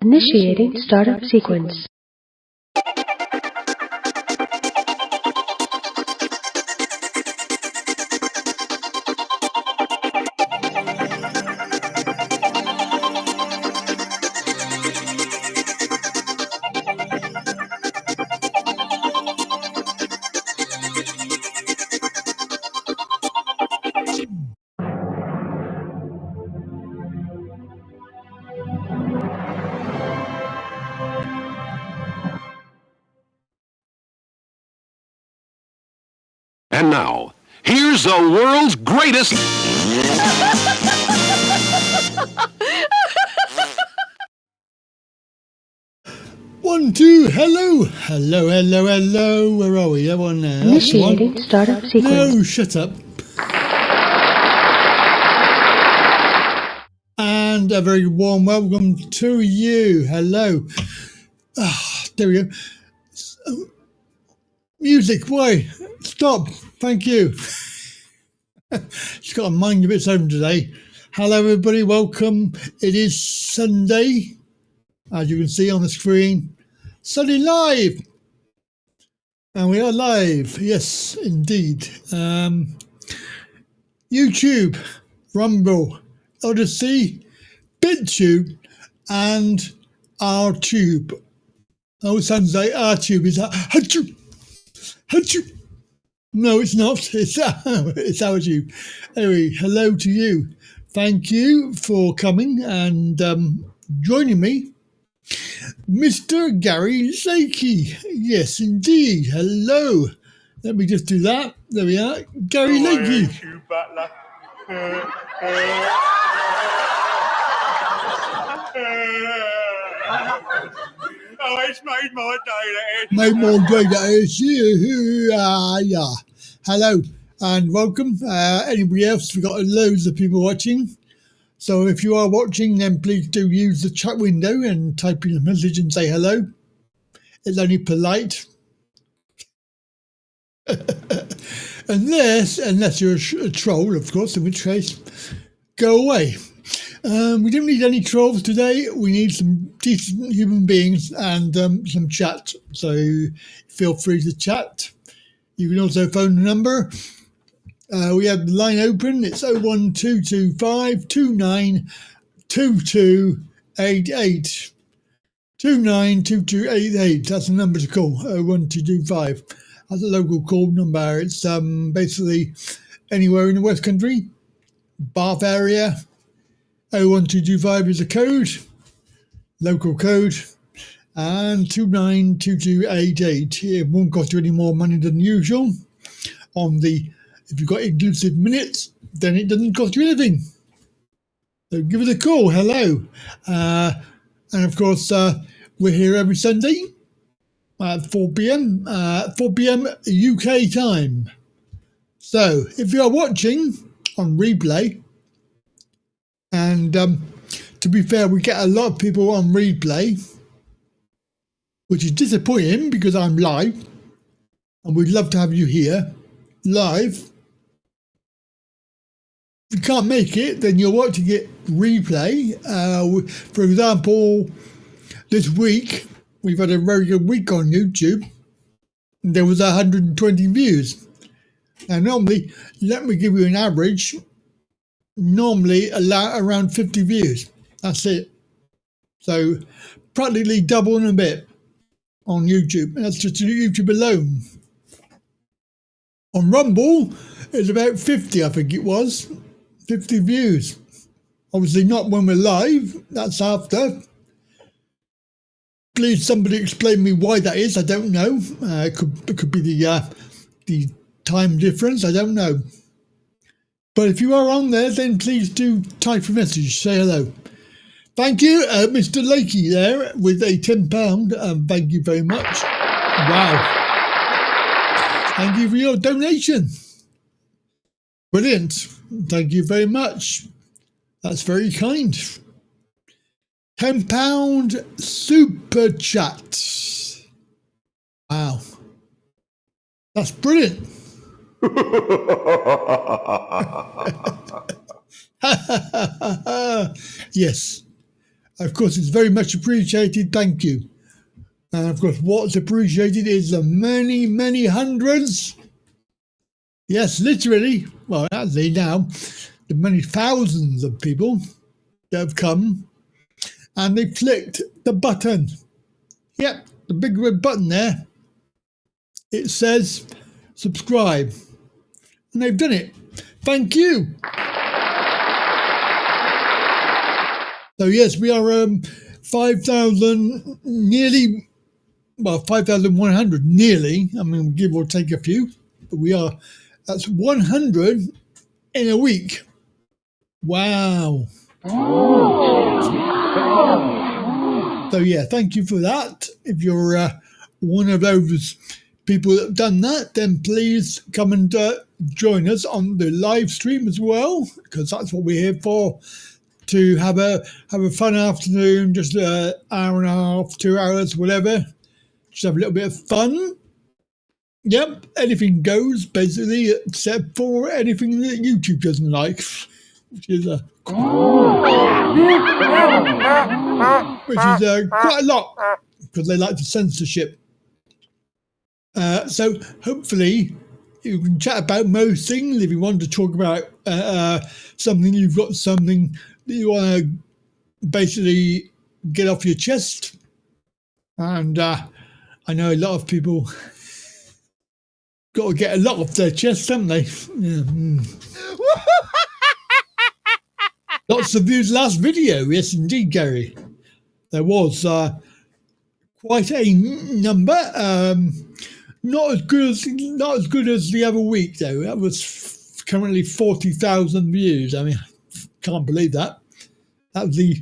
Initiating startup sequence. And now, here's the world's greatest... One, two, hello. Hello, hello, hello. Where are we? That one there. Initiating startup sequence. No, shut up. And a very warm welcome to you. Hello. There we go. Music, why? Stop. Thank you. Just got to mind your bits home today. Hello, everybody. Welcome. It is Sunday, as you can see on the screen. Sunday live. And we are live. Yes, indeed. YouTube, Rumble, Odysee, BitChute, and OURTUBE. Oh, it sounds like OURTUBE. Is that HUTCHOO? HUTCHOO? No, it's not. It's OURTUBE. Anyway, hello to you. Thank you for coming and joining me. Mr. Gary Lakey. Yes, indeed. Hello. Let me just do that. There we are. Gary Lakey. Oh, it's made my day, that is. Made more day, that is. Yeah. Hello and welcome. Anybody else? We've got loads of people watching. So if you are watching, then please do use the chat window and type in a message and say hello. It's only polite. Unless you're a troll, of course, in which case, go away. We don't need any trolls today. We need some decent human beings and some chat. So feel free to chat. You can also phone the number. We have the line open. It's 01225 292288. 292288. That's the number to call. 01225. That's a local call number. It's basically anywhere in the West Country, Bath area. 01225 is a code, local code, and 292288. It won't cost you any more money than usual. If you've got inclusive minutes, then it doesn't cost you anything. So give us a call. Hello. And of course, we're here every Sunday at 4 p.m. 4 p.m. UK time. So if you are watching on replay, and to be fair, we get a lot of people on replay, which is disappointing because I'm live, and we'd love to have you here live. If you can't make it, then you're watching it replay. For example, this week, we've had a very good week on YouTube. There was 120 views. Now, normally, let me give you an average. Normally, around 50 views. That's it. So, practically double and a bit on YouTube. And that's just YouTube alone. On Rumble, it's about 50, I think it was. 50 views. Obviously not when we're live, that's after. Please somebody explain me why that is, I don't know. It could be the time difference, I don't know. But if you are on there, then please do type a message, say hello. Thank you, Mr. Lakey there with a £10. Thank you very much. Wow. Thank you for your donation. Brilliant. Thank you very much. That's very kind. £10 super chat. Wow. That's brilliant. Yes. Of course, it's very much appreciated. Thank you. And of course, what's appreciated is the many, many hundreds. Yes, literally. Well, actually now, the many thousands of people that have come and they clicked the button. Yep, the big red button there. It says subscribe. And they've done it. Thank you. So yes, we are 5,000 nearly, well, 5,100 nearly. I mean, give or take a few, but we are, that's 100 in a week. Wow. So yeah, thank you for that. If you're one of those people that have done that, then please come and join us on the live stream as well, because that's what we're here for. To have a fun afternoon, just an hour and a half, 2 hours, whatever. Just have a little bit of fun. Yep, anything goes, basically, except for anything that YouTube doesn't like, which is quite a lot, because they like the censorship. So hopefully you can chat about most things. If you want to talk about something, you've got something that you want to basically get off your chest. And I know a lot of people got to get a lot off their chest, haven't they? Yeah. Lots of views last video. Yes, indeed, Gary. There was quite a number. Not as good as the other week though. That was currently 40,000 views. I mean, can't believe that. That was the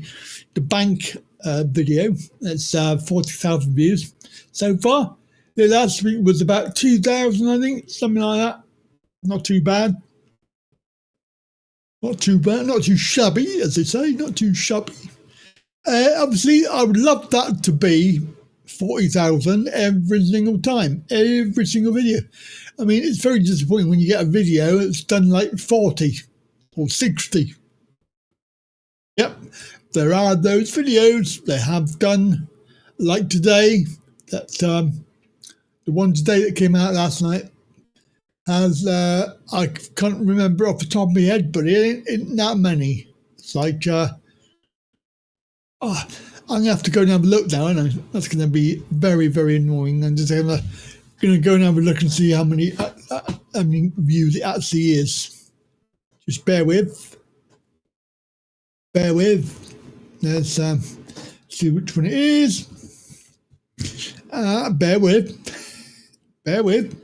bank video. That's 40,000 views so far. The last week was about 2,000, I think, something like that. Not too bad. Not too bad. Not too shabby, as they say. Not too shabby. Obviously, I would love that to be 40,000 every single time, every single video. I mean, it's very disappointing when you get a video that's done like 40 or 60. Yep, there are those videos they have done, like today, that the one today that came out last night has, I can't remember off the top of my head, but it ain't that many. It's like, I'm going to have to go and have a look now, and that's going to be very, very annoying. I'm just going to go and have a look and see how many views it actually is. Just bear with. Bear with. Let's see which one it is. Bear with. Bear with.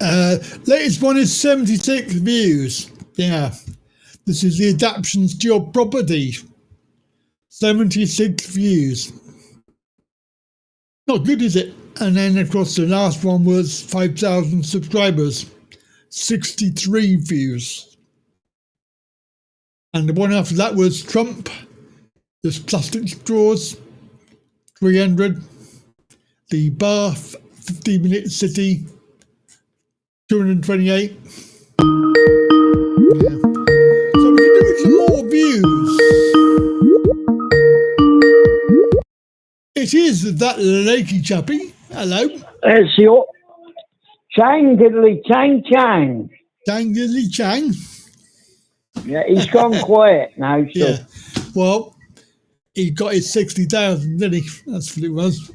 Latest one is 76 views. Yeah. This is the adaptations to your property. 76 views. Not good, is it? And then, of course, the last one was 5,000 subscribers. 63 views. And the one after that was Trump. There's plastic straws. 300. The Bath 15-minute city. 228. Yeah. So we can do with some more views. It is that lakey chappy. Hello. It's your Chang diddly Chang Chang. Chang diddly Chang. Yeah, he's gone quiet now. So. Yeah. Well, he got his 60,000, didn't he? That's what it was.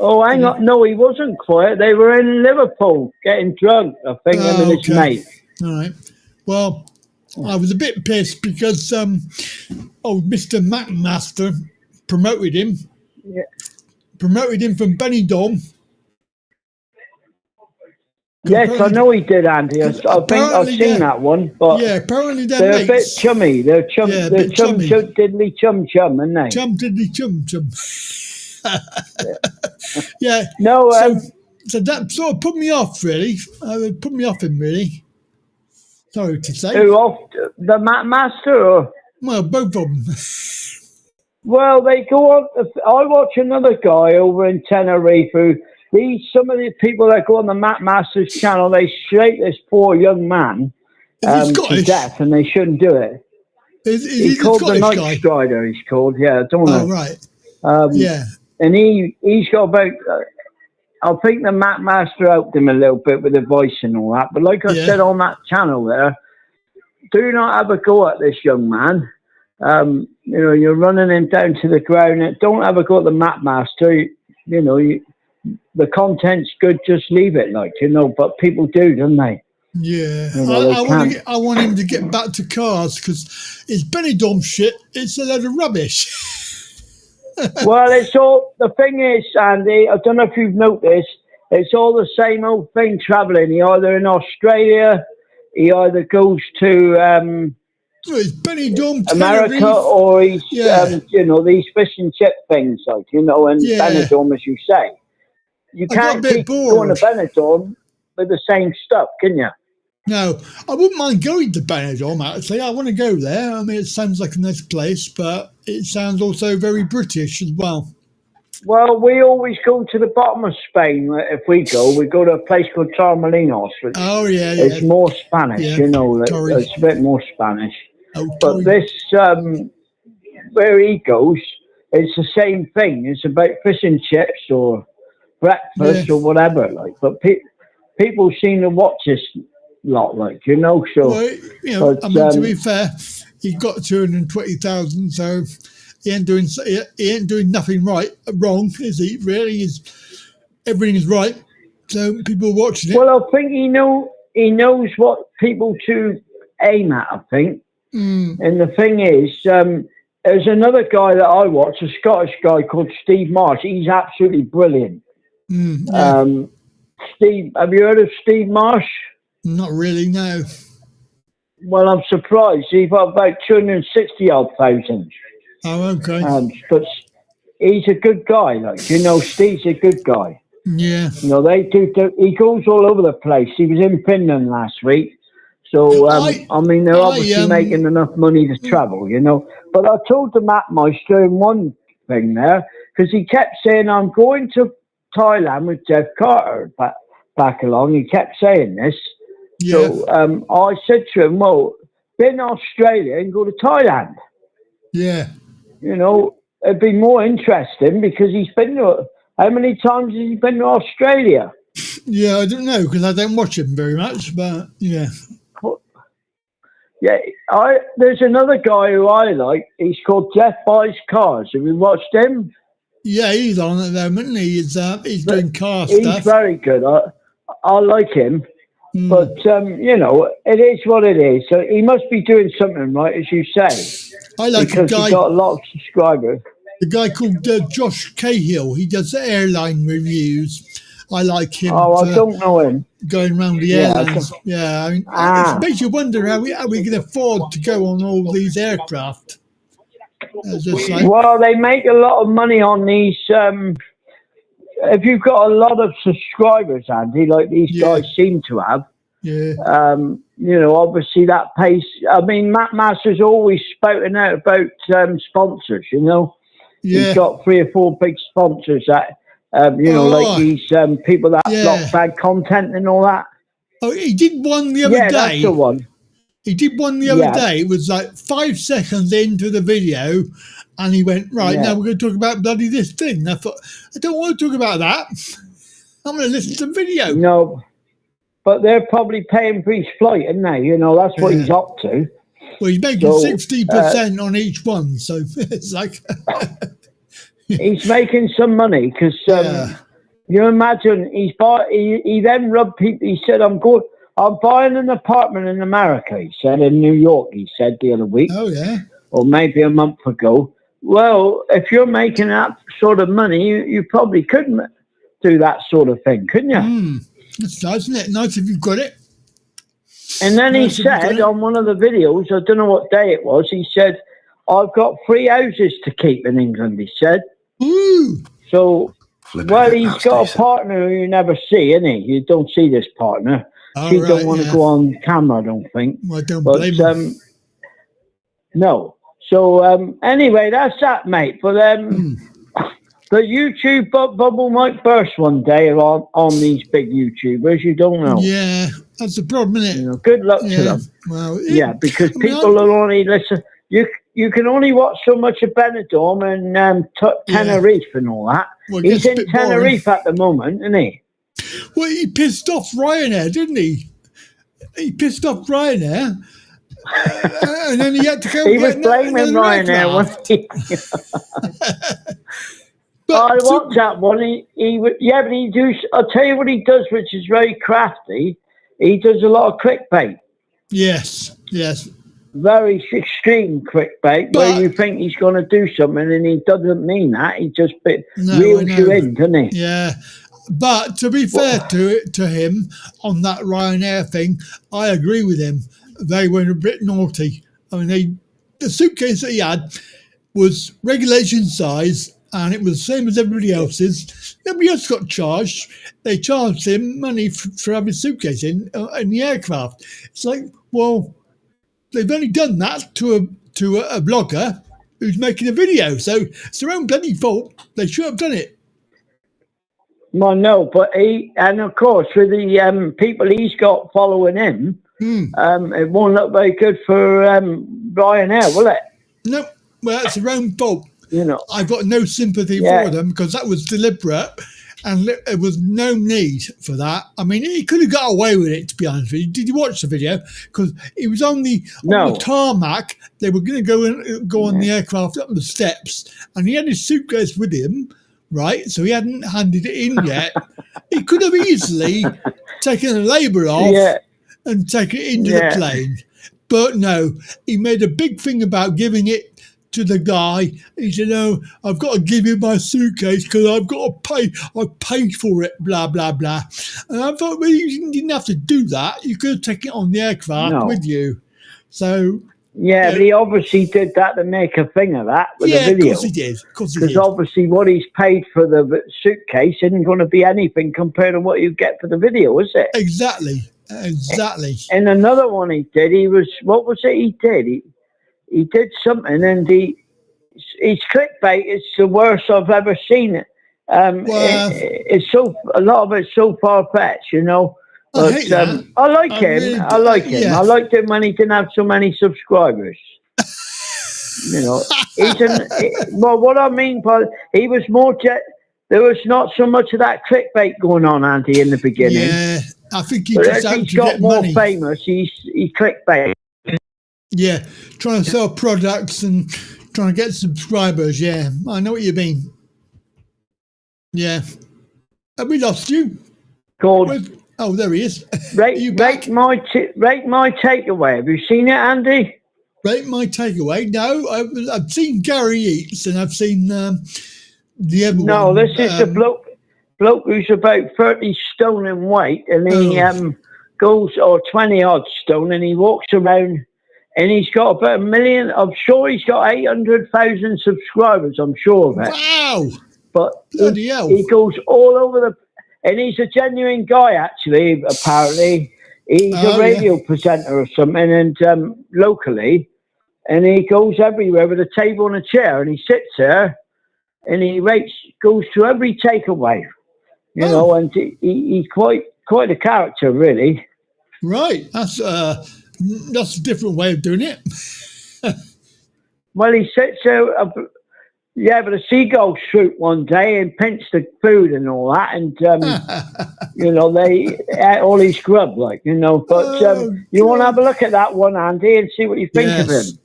Oh, hang on. No, he wasn't quiet. They were in Liverpool getting drunk, I think, him and his mate. All right. Well, I was a bit pissed because old Mr. McMaster promoted him. Yeah. Promoted him from Benidorm. Yes, I know he did, Andy. I think I've seen that one. But yeah, apparently they're a bit chummy. They're chum, yeah, they're chum, diddly chum, aren't they? Chum diddly chum. Yeah. No. So that sort of put me off, really. It put me off him, really. Sorry to say. Who, off the McMaster or? Well, both of them. Well, they go on. I watch another guy over in Tenerife who some of the people that go on the Matt Masters channel, they shake this poor young man to death, and they shouldn't do it. Is He's he called the Scottish Night guy? Strider. He's called. Yeah, I don't know. Oh, right. Yeah, and he's got about. I think the Mac Master helped him a little bit with the voice and all that. But like I said on that channel there, do not have a go at this young man. You're running him down to the ground. Don't have a go at the Mac Master. The content's good. Just leave it, But people do, don't they? Yeah, I want him to get back to cars because it's Benidorm shit. It's a load of rubbish. Well, it's all, the thing is, Andy, I don't know if you've noticed, it's all the same old thing travelling. He either in Australia, he either goes to it's Benidorm, America, Tenerife. or he's, these fish and chip things, and Benidorm, as you say. You can't keep going to Benidorm with the same stuff, can you? No, I wouldn't mind going to Benidorm, actually. I want to go there. I mean, it sounds like a nice place, but it sounds also very British as well. Well, we always go to the bottom of Spain. If we go to a place called Torremolinos. It's more Spanish, it's a bit more Spanish. But this, where he goes, it's the same thing. It's about fish and chips or breakfast or whatever. But people seem to watch this lot, so. Well, to be fair, he got 220,000, so he ain't doing nothing wrong, is he? Really, everything is right. So people are watching it. Well, I think he knows what people to aim at. I think, and the thing is, there's another guy that I watch, a Scottish guy called Steve Marsh. He's absolutely brilliant. Steve, have you heard of Steve Marsh? Not really, no. Well, I'm surprised. He's got about 260,000. Oh, okay. But he's a good guy, Steve's a good guy. Yeah. They do. He goes all over the place. He was in Finland last week, so they're obviously making enough money to travel, But I told the Matt Meister in one thing there because he kept saying, "I'm going to Thailand with Jeff Carter back along." He kept saying this. Yeah. So I said to him, "Well, been Australia and go to Thailand." Yeah. It'd be more interesting because he's been to. How many times has he been to Australia? Yeah, I don't know because I don't watch him very much, but yeah. Yeah, there's another guy who I like. He's called Jeff Buys Cars. Have you watched him? Yeah, he's on at the moment. He's doing car stuff. He's very good. I like him. But, it is what it is. So he must be doing something right, as you say. I like because he's got a lot of subscribers. The guy called Josh Cahill. He does airline reviews. I like him. Oh, I don't know him. Going around the airlines. Yeah, I mean, it makes you wonder how we can afford to go on all these aircraft. Well, they make a lot of money on these. If you've got a lot of subscribers, Andy, like these guys seem to have, obviously that pays. I mean, Matt Master's always spouting out about sponsors, He's got 3 or 4 big sponsors that, like these people that block bad content and all that. Oh, he did one the other day. Yeah, that's the one. He did one the other day. It was like 5 seconds into the video, and he went, now we're going to talk about bloody this thing. And I thought, I don't want to talk about that. I'm going to listen to the video. No, but they're probably paying for his flight, isn't they? That's what he's up to. Well, he's making 60% on each one, so it's like... he's making some money, because you imagine, he then rubbed people, he said, I'm buying an apartment in America, he said, in New York, he said the other week. Oh, yeah. Or maybe a month ago. Well, if you're making that sort of money, you probably couldn't do that sort of thing, couldn't you? That's nice, isn't it? Nice if you've got it. And then he said on one of the videos, I don't know what day it was, he said, I've got 3 houses to keep in England, he said. Ooh. So, well, he's got a partner who you never see, isn't he? You don't see this partner. She don't want to go on camera, I don't think. Well, I don't blame him. No. So, anyway, that's that, mate. But the YouTube bubble might burst one day on these big YouTubers. You don't know. Yeah, that's the problem, isn't it? Good luck to them. Well, because people will only listen. you can only watch so much of Benidorm and Tenerife and all that. Well, he's in Tenerife at the moment, isn't he? Well, he pissed off Ryanair, didn't he? He pissed off Ryanair. And then he had to go. He was blaming Ryanair, wasn't he? I watched that one. But he does. I'll tell you what he does, which is very crafty. He does a lot of clickbait. Yes. Very extreme clickbait, where you think he's going to do something and he doesn't mean that. He just reels you in, doesn't he? Yeah. But to be fair to him on that Ryanair thing, I agree with him. They were a bit naughty. I mean, the suitcase that he had was regulation size, and it was the same as everybody else's. Nobody else got charged. They charged him money for having a suitcase in the aircraft. It's like, well, they've only done that to a blogger who's making a video, so it's their own bloody fault. They should have done it. Well, no, but and of course, with the people he's got following him, it won't look very good for Ryanair, will it? No, well, that's their own fault. You know, I've got no sympathy for them because that was deliberate, and there was no need for that. I mean, he could have got away with it, to be honest with you. Did you watch the video? Because he was on the tarmac. They were going to go on the aircraft up the steps, and he had his suitcase with him. Right, so he hadn't handed it in yet. He could have easily taken the label off and taken it into the plane. But no, he made a big thing about giving it to the guy. He said, "No, I've got to give you my suitcase because I've got to pay. I paid for it, blah, blah, blah." And I thought, well, you didn't have to do that. You could have taken it on the aircraft with you. So... Yeah, but he obviously did that to make a thing of that with the video. Yeah, of course he did. Because obviously what he's paid for the suitcase isn't going to be anything compared to what you get for the video, is it? Exactly. And another one he did, what was it he did? He did something, and his clickbait is the worst I've ever seen it. It's a lot of it's so far-fetched, you know. But I like him. I like him. Yeah. I liked him when he didn't have so many subscribers. You know, well, what I mean by he was more there was not so much of that clickbait going on, Andy, in the beginning. Yeah, I think he's got more famous. He's clickbait. Yeah, trying to sell products and trying to get subscribers. Yeah, I know what you mean. Yeah, have we lost you? Oh, there he is. Rate my takeaway. Have you seen it, Andy? Rate my takeaway? No, I've seen Gary Eats and I've seen the other one. No, this is the bloke who's about 30 stone in weight, and he goes, or 20 odd stone, and he walks around, and he's got about 1 million. I'm sure he's got 800,000 subscribers. I'm sure of it. Wow! But bloody hell. He goes all over the. And he's a genuine guy, actually, apparently. He's a radio presenter or something, and locally. And he goes everywhere with a table and a chair, and he sits there, and he goes to every takeaway, you know, and he's quite a character, really. Right. That's a different way of doing it. Well, he sits there... but a seagull swooped one day and pinched the food and all that, and you know, they ate all his grub, like, you know. But you want to have a look at that one, Andy, and see what you think of him.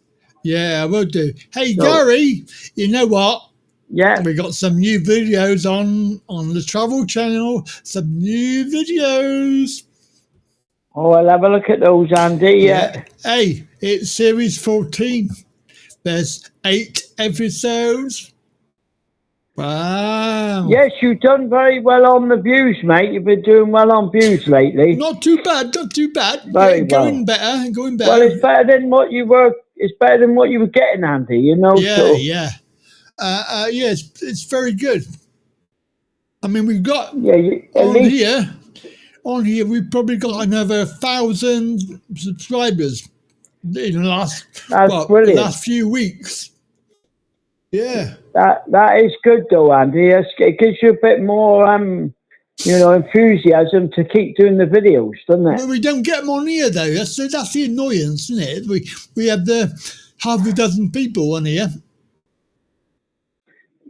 Yeah, I will do. Hey, Gary, you know what? Yeah, we got some new videos on the Travel Channel. Some new videos. Oh, I'll have a look at those, Andy. Yeah. Hey, it's series 14. There's 8 episodes. Wow. Yes, you've done very well on the views, mate. You've been doing well on views lately. Not too bad, not too bad. Very well. Going better. Well, it's better than what you were. It's better than what you were getting, Andy. You know. Yeah. It's very good. I mean, we've got on here. We've probably got another 1,000 subscribers in the last few weeks. Yeah, that is good though, Andy. It gives you a bit more enthusiasm to keep doing the videos, doesn't it? Well, we don't get them on here though. That's the annoyance, isn't it? We have the half a dozen people on here.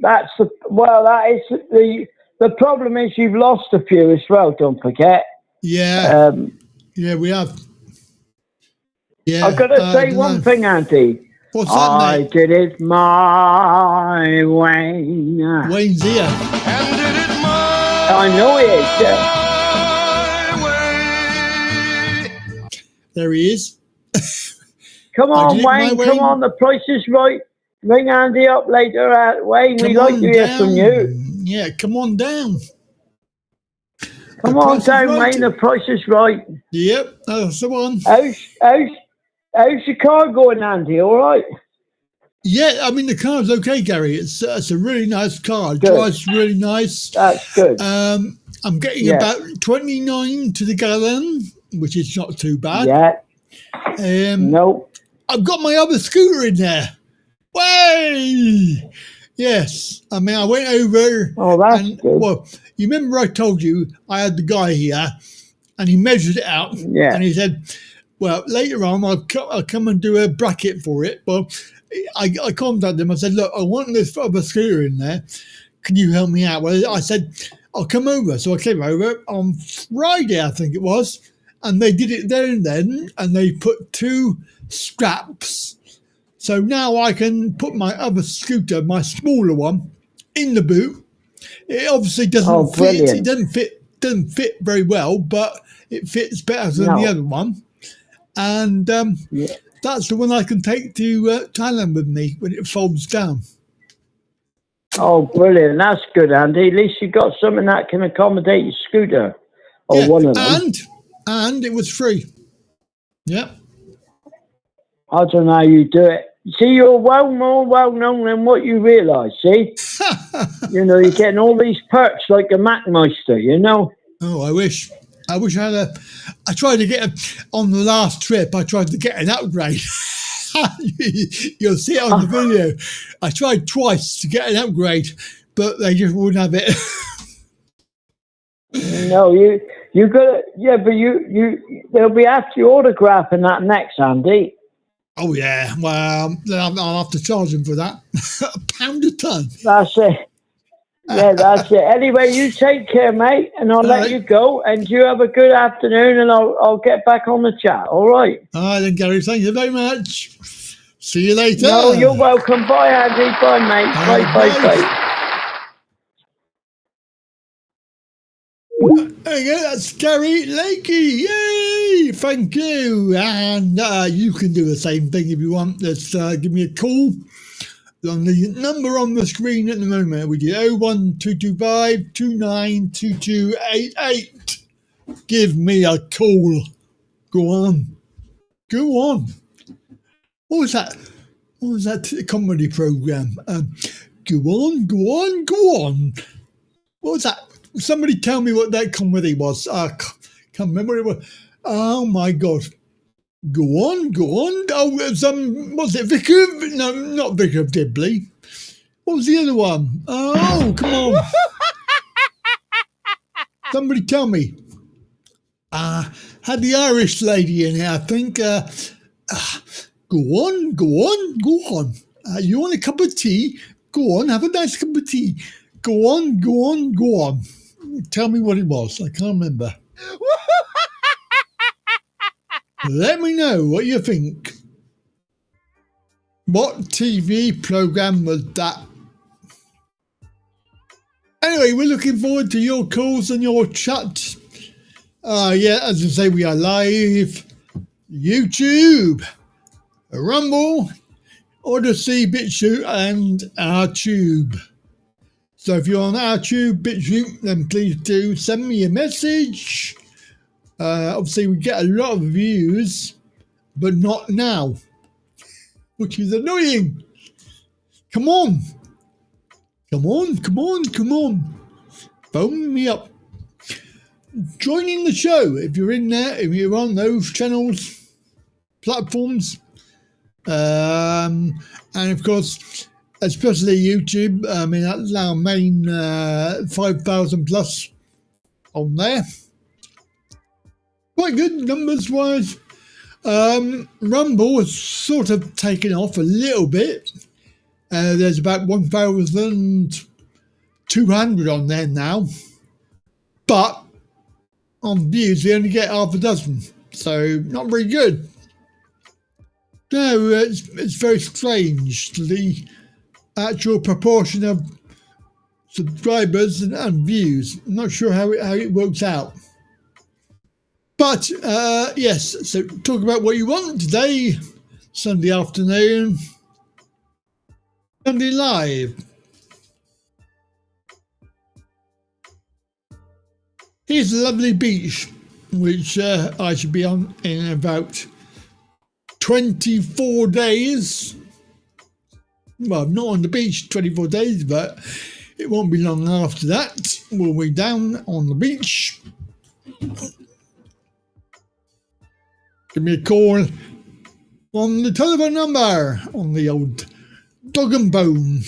That is the problem is you've lost a few as well, don't forget. Yeah. Yeah, we have. Yeah. I've got to say one thing, Andy. What's that, mate? I did it my way. Wayne's here. And did it my I know he is, way. There he is. Come on, Wayne. Come on, the price is right. Ring Andy up later, Wayne. We'd like to hear from you. Yeah, come on down. Come on down, Wayne. The price is right. Yep, that's the one. How's your car going, Andy? All right? Yeah, I mean, the car's okay, Gary. It's a really nice car. It drives really nice. That's good. I'm getting about 29 to the gallon, which is not too bad. Yeah. No. I've got my other scooter in there. Way! Yes. I mean, I went over. Oh, that's good. Well, you remember I told you I had the guy here, and he measured it out. Yeah. And he said, well, later on, I'll come and do a bracket for it. Well, I contacted him. I said, look, I want this other scooter in there. Can you help me out? Well, I said, I'll come over. So I came over on Friday, I think it was, and they did it there and then, and they put 2 straps. So now I can put my other scooter, my smaller one, in the boot. It obviously doesn't fit. It doesn't fit very well, but it fits better than the other one. And that's the one I can take to Thailand with me when it folds down. Oh, brilliant. That's good, Andy. At least you've got something that can accommodate your scooter. Or one of them. And it was free. Yep. I don't know how you do it. See, you're more well-known than what you realise, see? You know, you're getting all these perks like a Macmeister, you know? Oh, I wish I had I tried to get on the last trip, I tried to get an upgrade. You'll see it on the video. I tried twice to get an upgrade, but they just wouldn't have it. No, you got to, but they'll be after your autograph and that next, Andy. Oh, yeah. Well, I'll have to charge them for that. £1 a ton. That's it. Yeah, that's it. Anyway, you take care, mate, and I'll let you go. And you have a good afternoon, and I'll get back on the chat. All right? All right, then, Gary. Thank you very much. See you later. No, you're welcome. Bye, Andy. Bye, mate. Bye. There you go, that's Gary Lakey. Yay! Thank you. And you can do the same thing if you want. Just give me a call on the number on the screen at the moment. We do 01225 292288. Give me a call. Go on. What was that? What was that comedy program? Go on. What was that? Somebody tell me what that comedy was. I can't remember what it was. Oh, my God. Go on. Oh, was it Vicar? No, not Vicar of Dibley. What was the other one? Oh, come on. Somebody tell me. Had the Irish lady in here, I think. Go on. You want a cup of tea? Go on, have a nice cup of tea. Go on. Tell me what it was. I can't remember. Let me know what you think. What TV program was that? Anyway, we're looking forward to your calls and your chat. Yeah, as I say, we are live. YouTube, Rumble, Odysee, BitChute, and OURTUBE. So if you're on OURTUBE BitChute, then please do send me a message. Obviously, we get a lot of views, but not now, which is annoying. Come on. Phone me up. Joining the show if you're in there, if you're on those channels, platforms, and of course, especially YouTube. I mean, that's our main 5,000 plus on there. Quite good numbers wise. Rumble has sort of taken off a little bit. There's about 1,200 on there now. But on views, we only get half a dozen. So not very good. No, it's very strange. The actual proportion of subscribers and views. I'm not sure how it works out. But yes, so talk about what you want today, Sunday afternoon, Sunday Live. Here's a lovely beach, which I should be on in about 24 days. Well, I'm not on the beach 24 days, but it won't be long after that. We'll be down on the beach. Give me a call on the telephone number on the old dog and bone.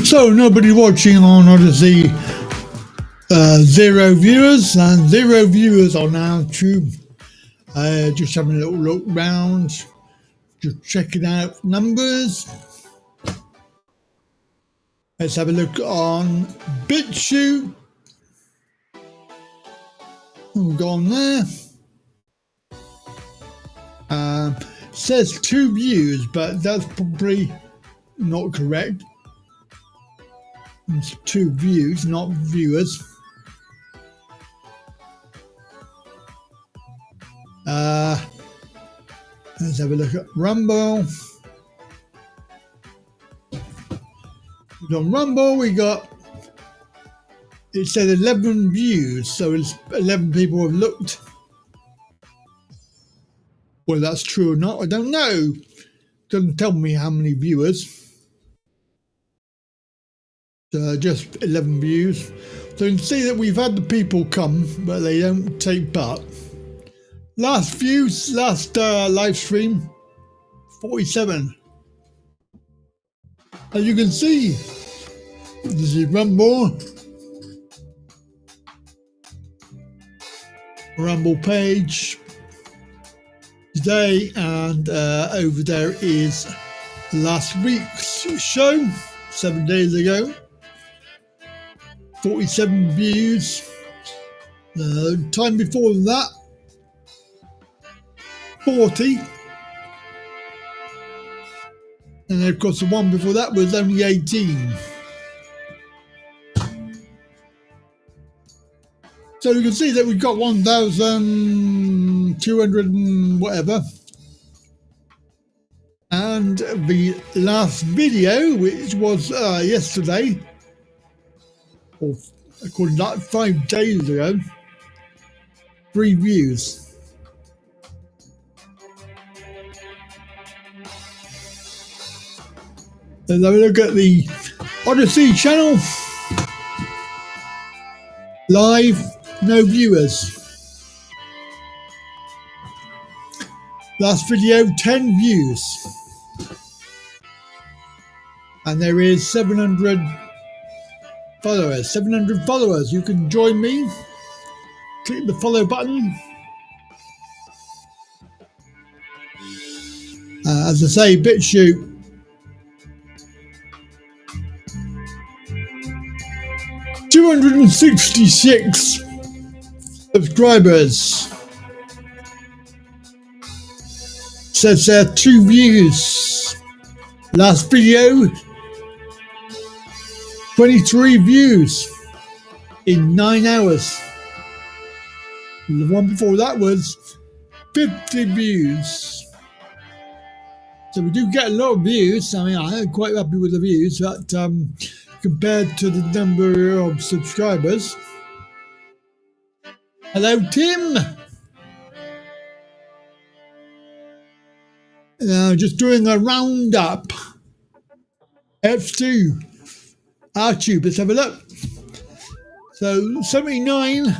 So nobody watching on Odysee, 0 viewers and 0 viewers on OURTUBE. Just having a little look round, just checking out numbers. Let's have a look on BitChute. We'll go on there. Says 2 views, but that's probably not correct. It's 2 views, not viewers. Let's have a look at Rumble. On Rumble, we got, it said 11 views, so it's 11 people have looked. Whether that's true or not, I don't know. Doesn't tell me how many viewers. Just 11 views. So you can see that we've had the people come, but they don't take part. Last views, last live stream, 47. As you can see, this is Rumble page today, and over there is last week's show, 7 days ago, 47 views. Time before that, 40. And of course the one before that was only 18. So you can see that we've got 1,200 and whatever. And the last video, which was yesterday, or according to that, 5 days ago, 3 views. Let's have a look at the Odysee channel. Live, no viewers. Last video, 10 views. And there is 700 followers. 700 followers. You can join me. Click the follow button. As I say, BitChute. 266 subscribers. Says there 2 views. Last video, 23 views in 9 hours. The one before that was 50 views. So we do get a lot of views. I mean, I'm quite happy with the views, but compared to the number of subscribers. Hello, Tim. Just doing a roundup. F2. OURTUBE. Let's have a look. So 79.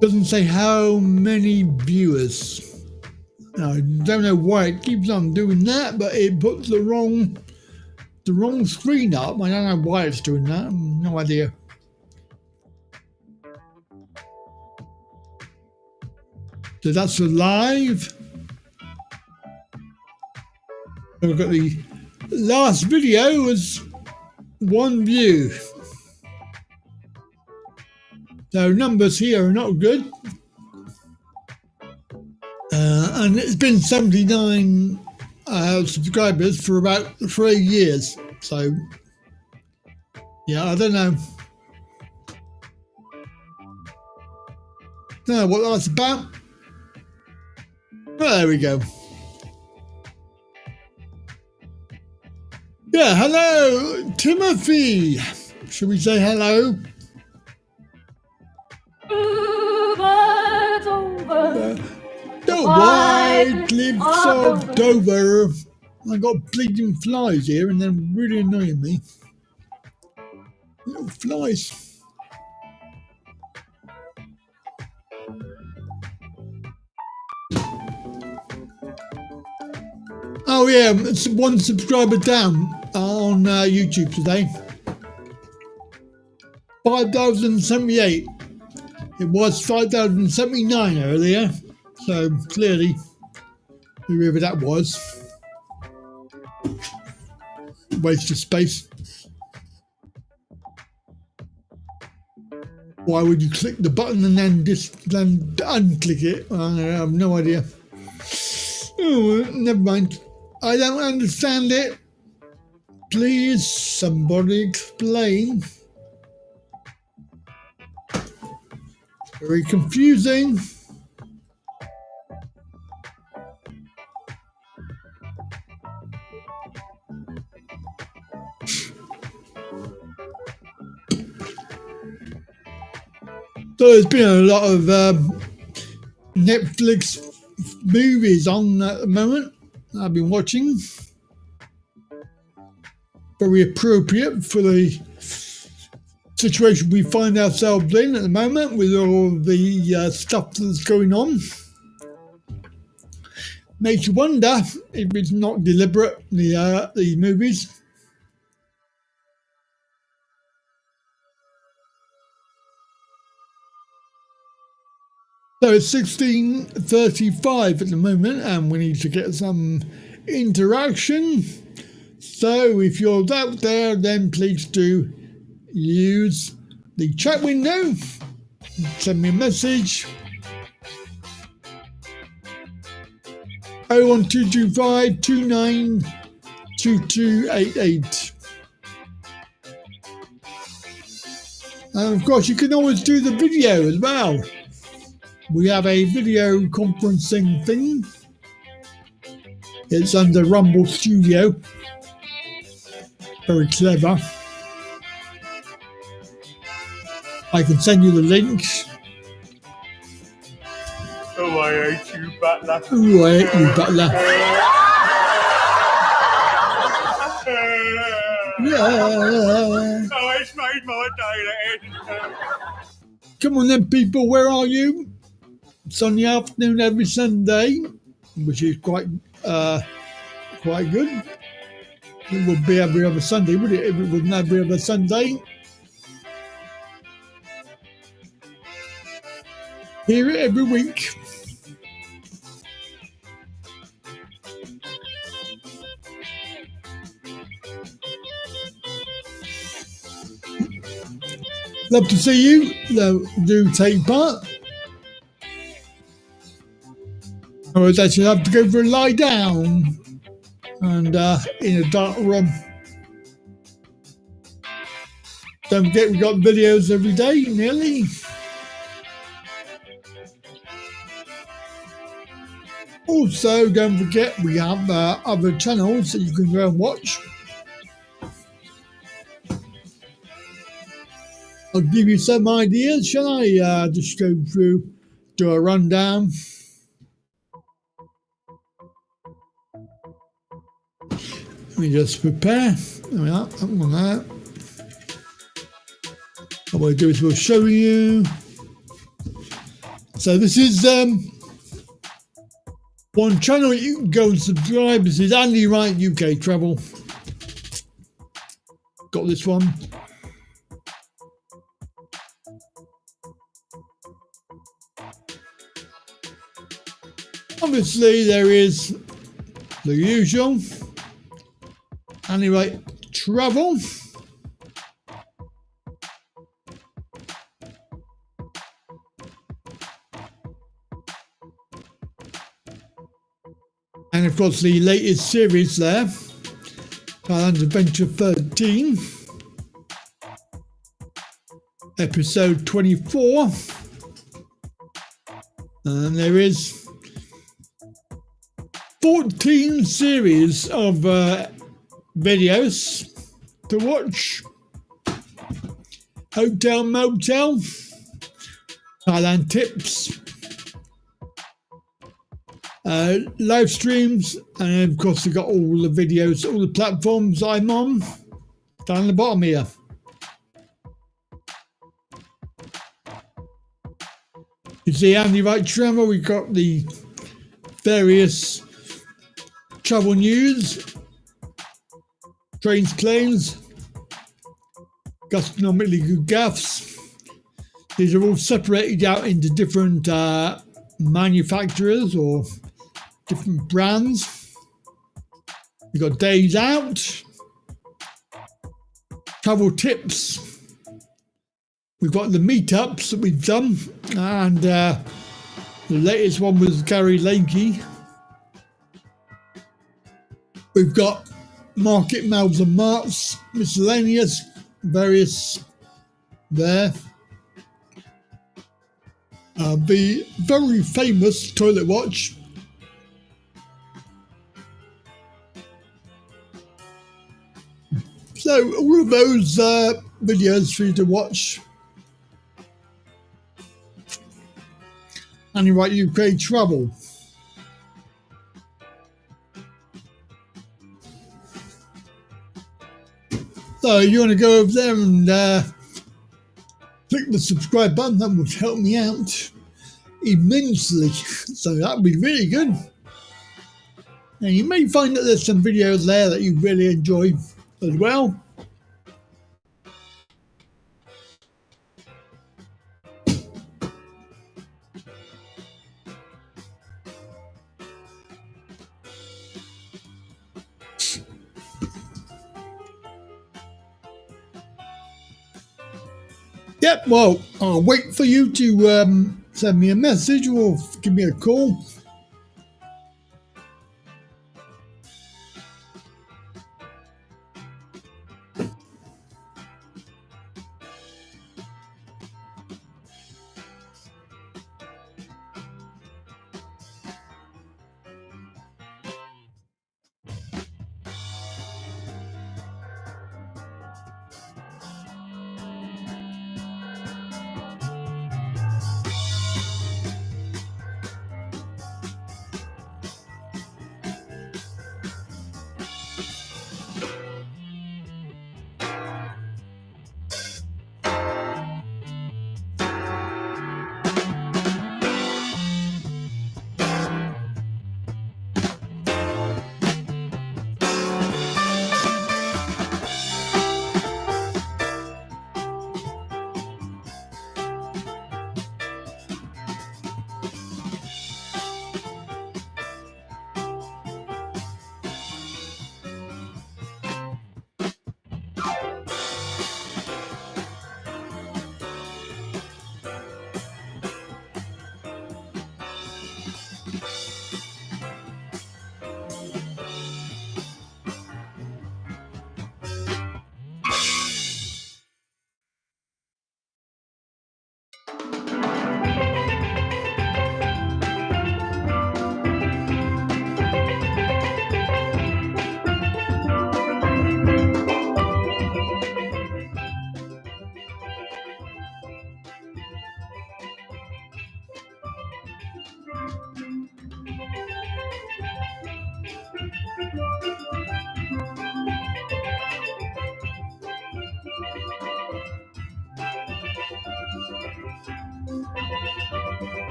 Doesn't say how many viewers. I don't know why it keeps on doing that, but it puts the wrong screen up. I don't know why it's doing that. No idea. So that's the live. We've got the last video was 1 view. So numbers here are not good. And it's been 79 subscribers for about 3 years. So, yeah, I don't know. Don't know what that's about. Well, there we go. Yeah, hello, Timothy. Should we say hello? The white cliffs of Dover. I got bleeding flies here and they're really annoying me. Little flies. Oh yeah, it's 1 subscriber down on YouTube today. 5,078. It was 5,079 earlier. So clearly, whoever that was, waste of space. Why would you click the button and then unclick it? I have no idea. Oh, never mind. I don't understand it. Please, somebody explain. Very confusing. So there's been a lot of Netflix movies on at the moment I've been watching. Very appropriate for the situation we find ourselves in at the moment with all the stuff that's going on. Makes you wonder if it's not deliberate, the movies. So it's 16:35 at the moment, and we need to get some interaction. So if you're out there, then please do use the chat window. Send me a message. 01225 292288. And of course, you can always do the video as well. We have a video conferencing thing. It's under Rumble Studio. Very clever. I can send you the links. Oh, I hate you, Butler. Oh, I hate you, Butler. Yeah. Oh, it's made my day, Come on then, people, where are you? It's on the afternoon every Sunday, which is quite good. It would be every other Sunday, would it, if it wasn't every other Sunday? Hear it every week. Love to see you. Do take part. I would actually have to go for a lie down and in a dark room. Don't forget, we've got videos every day, nearly. Also, don't forget, we have other channels that you can go and watch. I'll give you some ideas. Shall I just go through, do a rundown? Let me just prepare. There we are. That one there. What we'll do is we'll show you. So this is one channel you can go and subscribe. This is Andy Wright UK Travel. Got this one. Obviously, there is the usual Andy Wright Travel. And of course, the latest series there, Thailand Adventure 13, episode 24. And there is 14 series of videos to watch. Hotel, motel, Thailand tips, live streams, and of course we've got all the videos, all the platforms I'm on, down the bottom here. You see Andy Wright Travel, we've got the various travel news, trains, planes, gastronomically good gaffs. These are all separated out into different manufacturers or different brands. You've got days out, travel tips. We've got the meetups that we've done, and the latest one was Gary Lakey. We've got market mouths and marts, miscellaneous, various there. The very famous toilet watch. So all of those videos for you to watch. Andy Wright UK Travel. So you want to go over there and click the subscribe button. That would help me out immensely. So that would be really good. And you may find that there's some videos there that you really enjoy as well. Yep, well, I'll wait for you to send me a message or give me a call.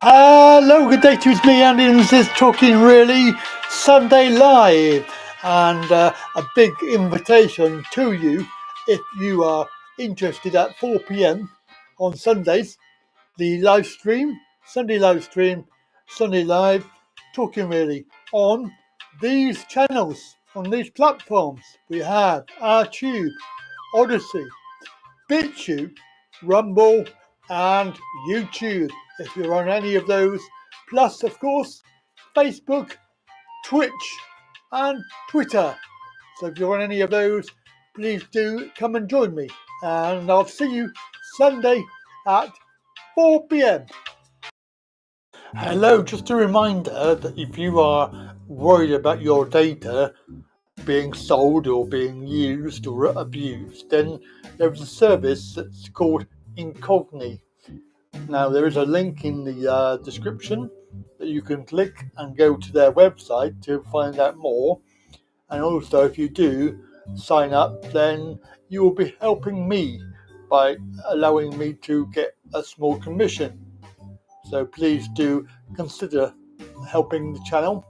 Hello, good day to you. It's me, Andy, and this is Talking Really Sunday Live. And a big invitation to you, if you are interested, at 4 p.m. on Sundays, the live stream, Sunday Live, Talking Really, on these channels, on these platforms. We have OURTUBE, Odysee, BitChute, Rumble, and YouTube, if you're on any of those, plus of course Facebook, Twitch and Twitter. So if you're on any of those, please do come and join me, and I'll see you Sunday at 4 p.m. Hello, just a reminder that if you are worried about your data being sold or being used or abused, then there's a service that's called Incogni. Now, there is a link in the description that you can click and go to their website to find out more. And also, if you do sign up, then you will be helping me by allowing me to get a small commission. So please do consider helping the channel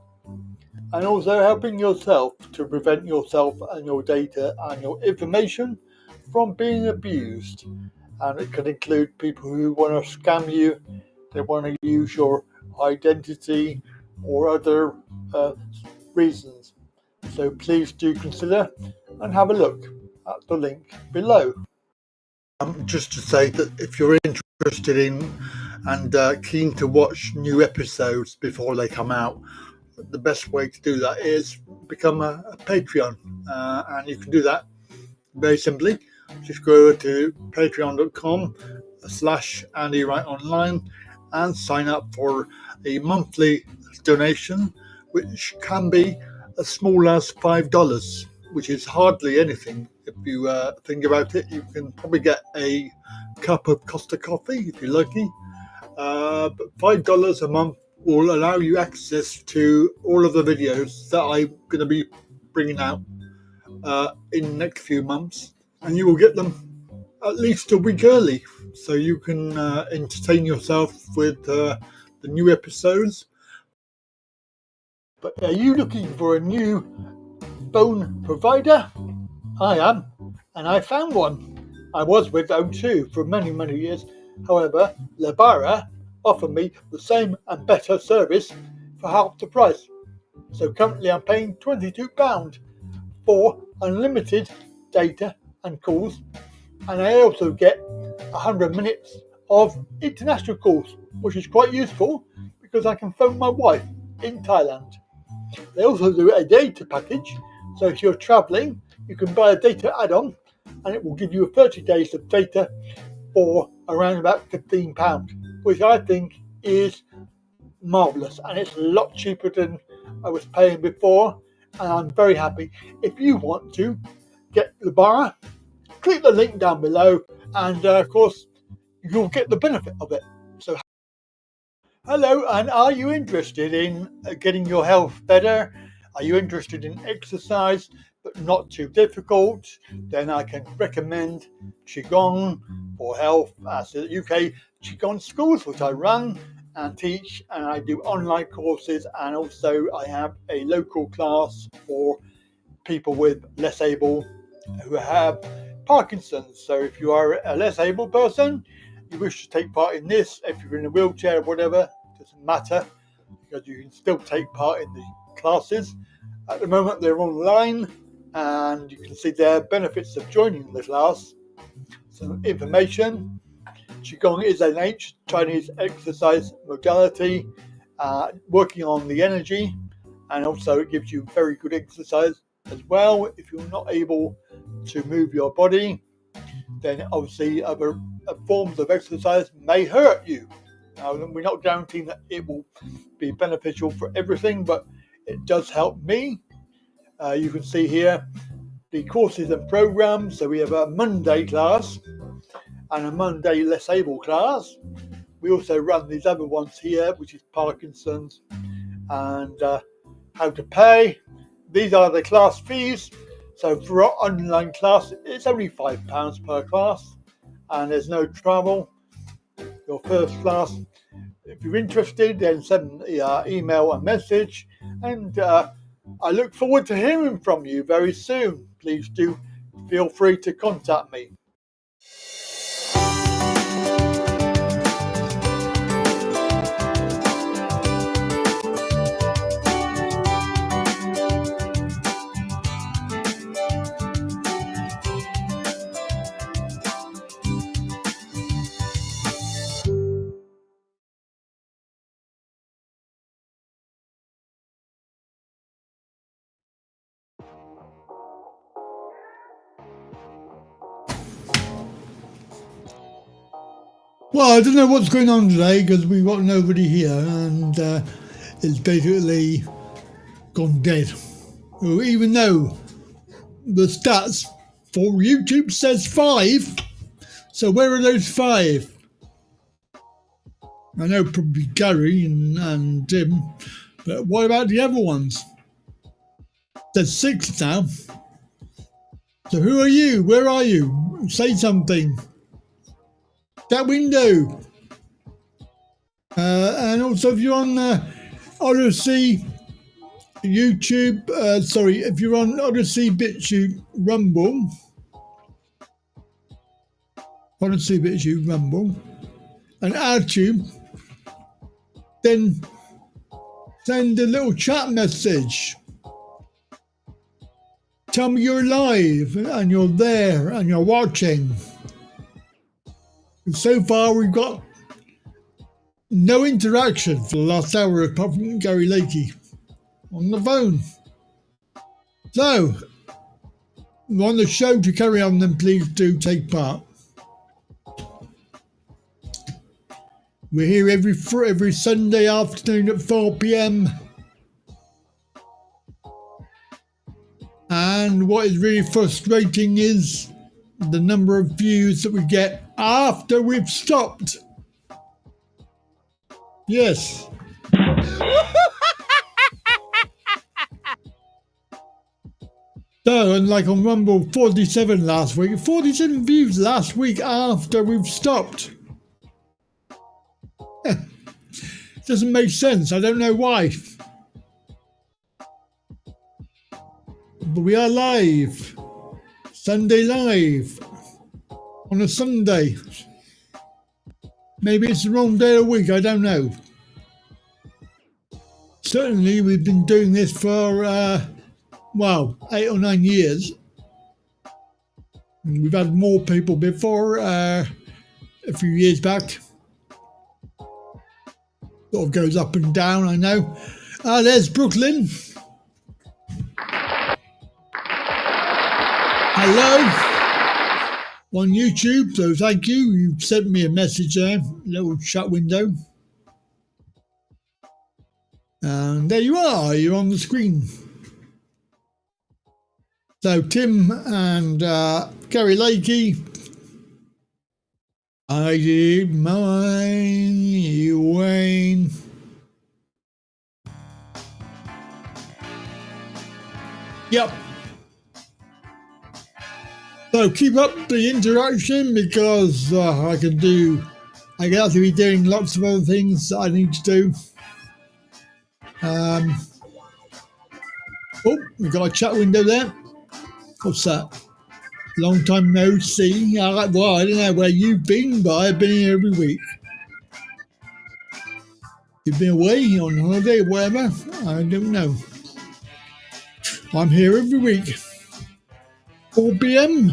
and also helping yourself to prevent yourself and your data and your information from being abused. And it could include people who want to scam you, they want to use your identity or other reasons. So please do consider and have a look at the link below. Just to say that if you're interested in and keen to watch new episodes before they come out, the best way to do that is become a Patreon, and you can do that very simply. Just go to patreon.com/AndyWrightOnline and sign up for a monthly donation, which can be as small as $5, which is hardly anything. If you think about it, you can probably get a cup of Costa coffee if you're lucky. But $5 a month will allow you access to all of the videos that I'm going to be bringing out in the next few months, and you will get them at least a week early, so you can entertain yourself with the new episodes. But are you looking for a new phone provider? I am, and I found one. I was with O2 for many years. However, Lebara offered me the same and better service for half the price. So currently I'm paying £22 for unlimited data and calls, and I also get 100 minutes of international calls, which is quite useful because I can phone my wife in Thailand. They also do a data package, so if you're travelling, you can buy a data add-on and it will give you 30 days of data for around about £15, which I think is marvellous, and it's a lot cheaper than I was paying before, and I'm very happy. If you want to get the bar, click the link down below, and of course you'll get the benefit of it. So hello, and are you interested in getting your health better? Are you interested in exercise but not too difficult? Then I can recommend Qigong for health as the UK Qigong schools, which I run and teach, and I do online courses, and also I have a local class for people with less able who have Parkinson's. So if you are a less able person, you wish to take part in this, if you're in a wheelchair or whatever, it doesn't matter, because you can still take part in the classes. At the moment they're online, and you can see their benefits of joining the class. Some information: Qigong is an ancient Chinese exercise modality, working on the energy, and also it gives you very good exercise as well. If you're not able to move your body, then obviously other forms of exercise may hurt you. Now, we're not guaranteeing that it will be beneficial for everything, but it does help me. You can see here the courses and programs. So we have a Monday class and a Monday less able class. We also run these other ones here, which is Parkinson's and how to pay. These are the class fees. So for our online class, it's only £5 per class, and there's no travel. Your first class, if you're interested, then send me email a message, and I look forward to hearing from you very soon. Please do feel free to contact me. Well, I don't know what's going on today because we've got nobody here, and it's basically gone dead. Well, even though the stats for YouTube says 5, so where are those 5? I know probably Gary and Tim, but what about the other ones? There's 6 now. So who are you? Where are you? Say something. That window. And also if you're on Odysee, YouTube, if you're on Odysee BitChute Rumble, Odysee BitChute Rumble, and OURTUBE, then send a little chat message. Tell me you're live and you're there and you're watching. And so far we've got no interaction for the last hour apart from Gary Lakey on the phone. So, if you want the show to carry on, then please do take part. We're here every Sunday afternoon at 4 p.m. And what is really frustrating is the number of views that we get after we've stopped. Yes. So, and like on Rumble, 47 last week, 47 views last week after we've stopped. Doesn't make sense. I don't know why. But we are live. Sunday live. On a Sunday. Maybe it's the wrong day of the week. I don't know. Certainly we've been doing this for, 8 or 9 years. And we've had more people before, a few years back. Sort of goes up and down, I know. There's Brooklyn. Hello. On YouTube, so thank you. You've sent me a message there, little chat window. And there you are, you're on the screen. So Tim and Gary Lakey. I did mine, you Wayne. Yep. So keep up the interaction because I can have to be doing lots of other things that I need to do. We've got a chat window there. What's that? Long time no see. Well, I don't know where you've been, but I've been here every week. You've been away on holiday or whatever? I don't know. I'm here every week. 4 p.m.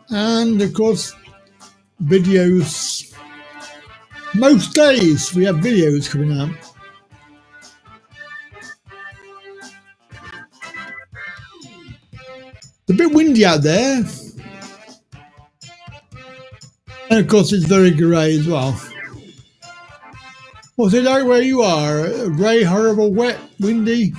And of course, videos. Most days we have videos coming out. It's a bit windy out there. And of course it's very grey as well. What's it like where you are? Grey, horrible, wet, windy?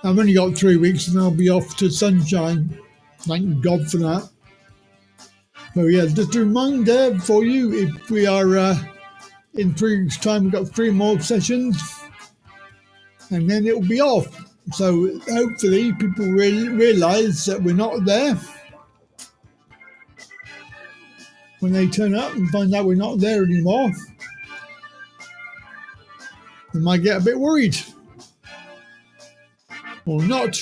I've only got 3 weeks and I'll be off to sunshine. Thank God for that. So yeah, just a reminder for you, if we are in 3 weeks' time, we've got 3 more sessions and then it'll be off. So hopefully people realise that we're not there. When they turn up and find out we're not there anymore, they might get a bit worried. Or not.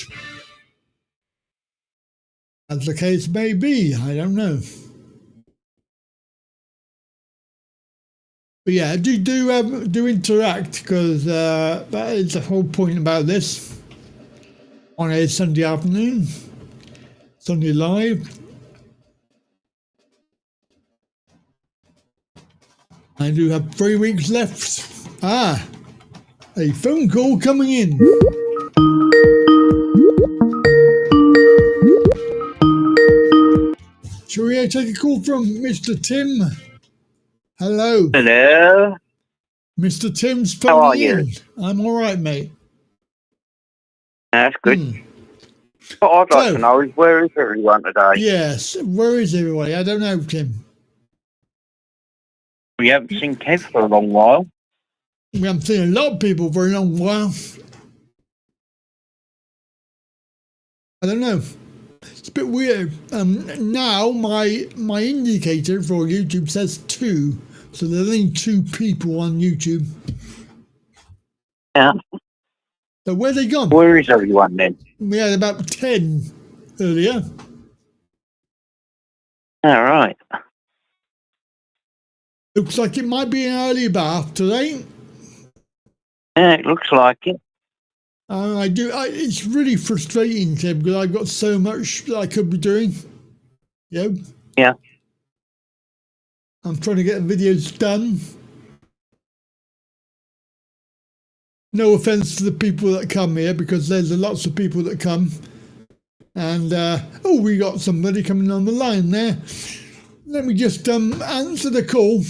As the case may be, I don't know. But yeah, do interact because that is the whole point about this. On a Sunday afternoon, Sunday live. I do have 3 weeks left. A phone call coming in. Shall we take a call from Mr. Tim? Hello. Hello. Mr. Tim's phone. How are you? I'm all right, mate. That's good. What I'd like to know is where is everyone today? Yes, where is everybody? I don't know, Tim. We haven't seen Kev for a long while. We haven't seen a lot of people for a long while. I don't know. It's a bit weird. Now my indicator for YouTube says 2, so there's only 2 people on YouTube. Yeah. So where they gone? Where is everyone then? We had about 10 earlier. All right. Looks like it might be an early bath today. Yeah, it looks like it. It's really frustrating, Tim, because I've got so much that I could be doing. Yeah. I'm trying to get videos done. No offense to the people that come here, because there's lots of people that come. And, we got somebody coming on the line there. Let me just answer the call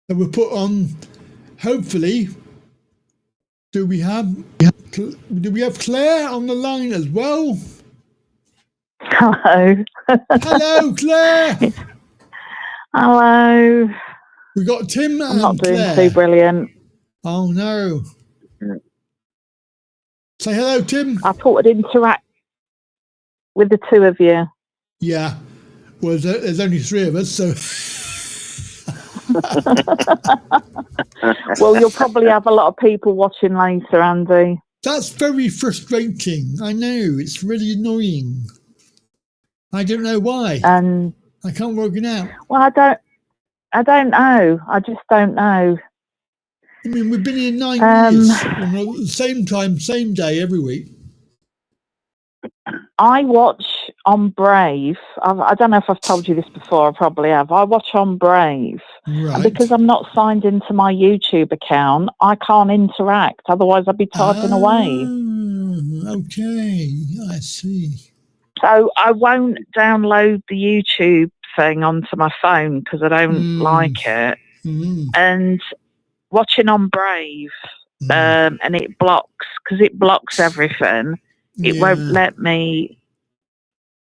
that we put on. Hopefully, do we have Claire on the line as well? Hello. Hello, Claire. Hello. We got Tim and I'm not doing Claire. too brilliant. Oh no. Say hello, Tim. I thought I'd interact with the 2 of you. Yeah. Well, there's only 3 of us, so. Well, you'll probably have a lot of people watching later, Andy. That's very frustrating. I know. It's really annoying. I don't know why. And I can't work it out. well, I don't know. I just don't know. I mean, we've been here 9 years. At the same time, same day, every week. I watch on Brave. I don't know if I've told you this before. I probably have. I watch on Brave. Right. And because I'm not signed into my YouTube account, I can't interact. Otherwise, I'd be typing away. Okay, I see. So I won't download the YouTube thing onto my phone because I don't like it. And watching on Brave, and it blocks, because it blocks everything. It won't let me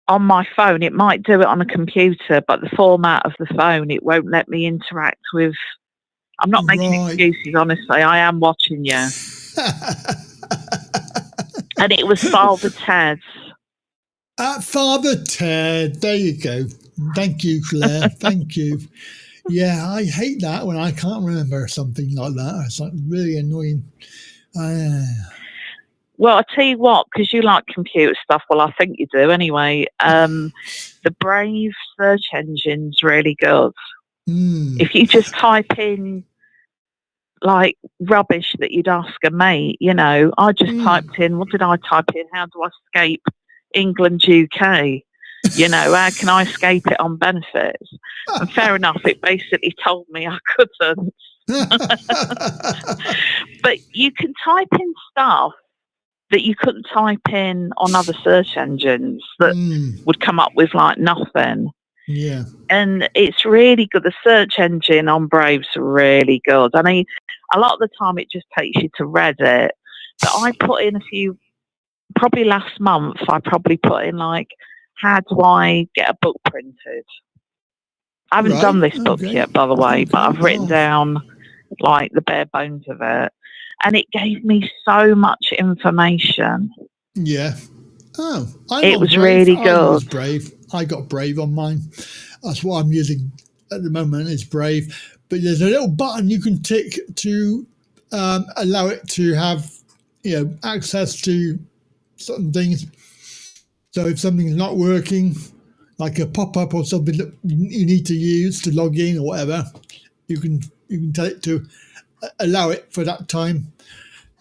on my phone. It might do it on a computer, but the format of the phone, it won't let me interact with. I'm not making excuses, honestly. I am watching you. And it was Father Ted. Father Ted. There you go. Thank you, Claire. Thank you. Yeah, I hate that when I can't remember something like that. It's like really annoying. Well, I tell you what, because you like computer stuff. Well, I think you do anyway. The Brave search engine's really good. If you just type in like rubbish that you'd ask a mate, I just typed in, what did I type in? How do I escape England, UK? How can I escape it on benefits? And fair enough, it basically told me I couldn't. But you can type in stuff that you couldn't type in on other search engines that would come up with like nothing. Yeah. And it's really good. The search engine on Brave's really good. I mean, a lot of the time it just takes you to Reddit. But I put in a few, probably last month, I probably put in like, how do I get a book printed? I haven't done this book yet, by the way, but I've written down like the bare bones of it. And it gave me so much information. Yeah. Oh, it was really good. Brave. I got Brave on mine. That's what I'm using at the moment is Brave. But there's a little button you can tick to allow it to have, access to certain things. So if something's not working, like a pop-up or something that you need to use to log in or whatever, you can tell it to allow it for that time.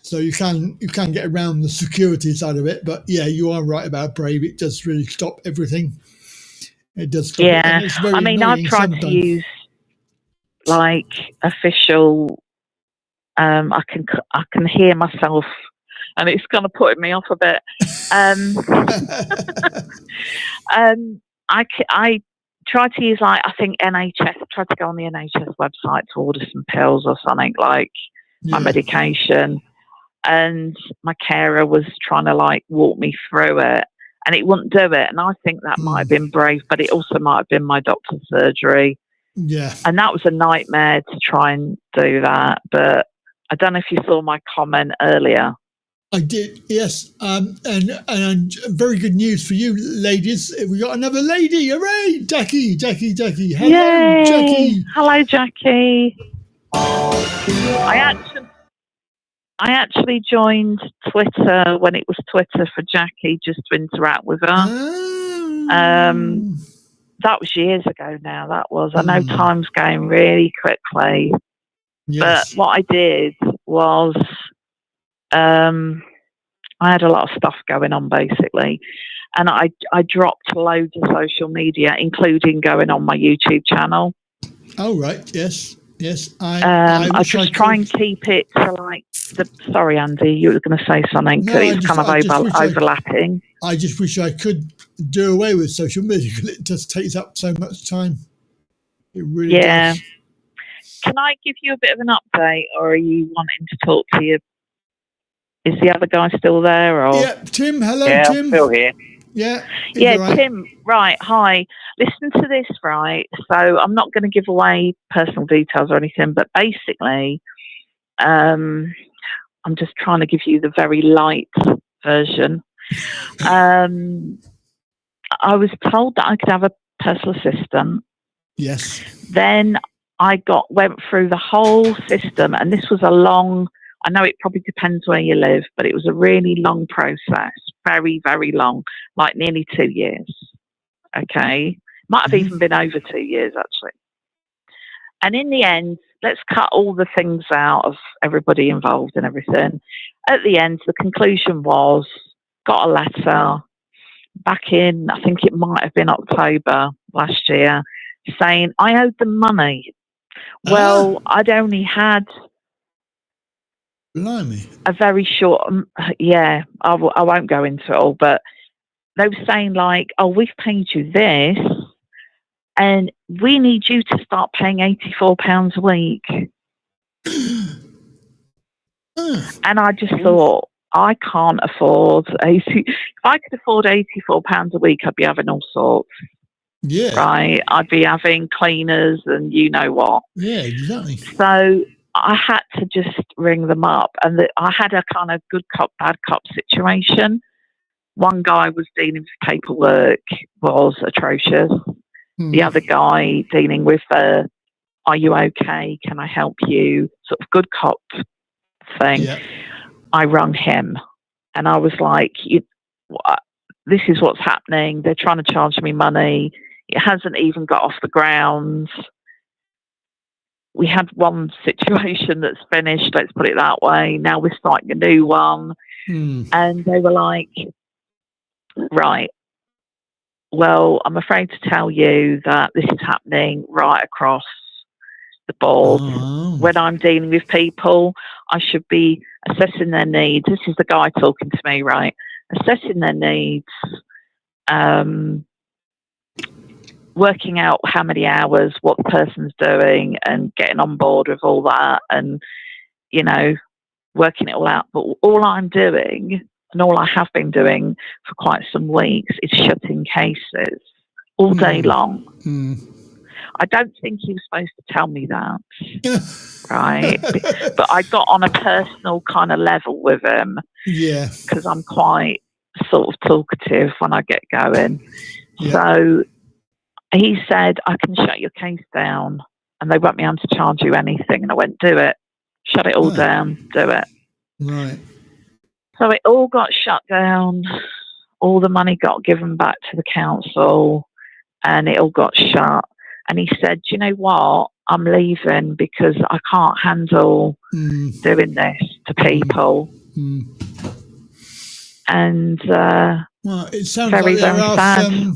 So you can get around the security side of it. But yeah, you are right about Brave. It does really stop everything. It does stop it. And it's very annoying I've tried to use like official. I can hear myself, and it's kind of putting me off a bit. I try to use like, I think NHS. I tried to go on the NHS website to order some pills or something, like my medication, and my carer was trying to like walk me through it, and it wouldn't do it. And I think that might have been Brave, but it also might have been my doctor's surgery. Yeah, and that was a nightmare to try and do that. But I don't know if you saw my comment earlier. I did, yes. And very good news for you, ladies. We got another lady. Hooray! Jackie. Hello, Yay! Jackie. Hello, Jackie. I actually joined Twitter when it was Twitter for Jackie, just to interact with her. That was years ago now. That was. I know time's going really quickly. Yes. But what I did was I had a lot of stuff going on, basically. And I dropped loads of social media, including going on my YouTube channel. Oh, right. Yes. I just try and keep it to like sorry, Andy, you were going to say something. No, it's kind of overlapping. I just wish I could do away with social media because it just takes up so much time. It really does. Can I give you a bit of an update, or are you wanting to talk to you? Is the other guy still there? Or? Yeah, Tim. Hello, yeah, Tim. I'm still here. Yeah. Yeah, Tim. Right. Hi. Listen to this, right? So I'm not going to give away personal details or anything, but basically, I'm just trying to give you the very light version. I was told that I could have a personal assistant. Yes. Then I went through the whole system, and this was a long. I know it probably depends where you live, but it was a really long process, very, very long, like nearly 2 years. Okay. Might have even been over 2 years, actually. And in the end, let's cut all the things out of everybody involved and everything. At the end, the conclusion was, got a letter back in, I think it might have been October last year, saying I owed them money. Well, I'd only had Blimey. a very short, I won't go into it all, but they were saying like, oh, we've paid you this and we need you to start paying £84 a week. And I just thought, I can't afford if I could afford £84 a week, I'd be having all sorts. Yeah. Right. I'd be having cleaners and you know what. Yeah, exactly. So I had to just ring them up, and I had a kind of good cop, bad cop situation. One guy was dealing with paperwork, was atrocious. The other guy dealing with are you okay? Can I help you? Sort of good cop thing. Yeah. I rung him, and I was like, this is what's happening. They're trying to charge me money. It hasn't even got off the ground. We had one situation that's finished, let's put it that way. Now we're starting a new one. And they were like, right, well, I'm afraid to tell you that this is happening right across the board. When I'm dealing with people, I should be assessing their needs. This is the guy talking to me, right? Assessing their needs, working out how many hours, what the person's doing, and getting on board with all that, and, you know, working it all out. But all I'm doing, and all I have been doing for quite some weeks, is shutting cases all day long. I don't think he was supposed to tell me that, right? But I got on a personal kind of level with him. Yeah. Because I'm quite sort of talkative when I get going. Yeah. So he said, I can shut your case down and they won't be able to charge you anything. And I went, do it. Shut it all down. Do it. Right. So it all got shut down. All the money got given back to the council and it all got shut. And he said, do you know what? I'm leaving because I can't handle doing this to people. And well, it sounds very, like very sad.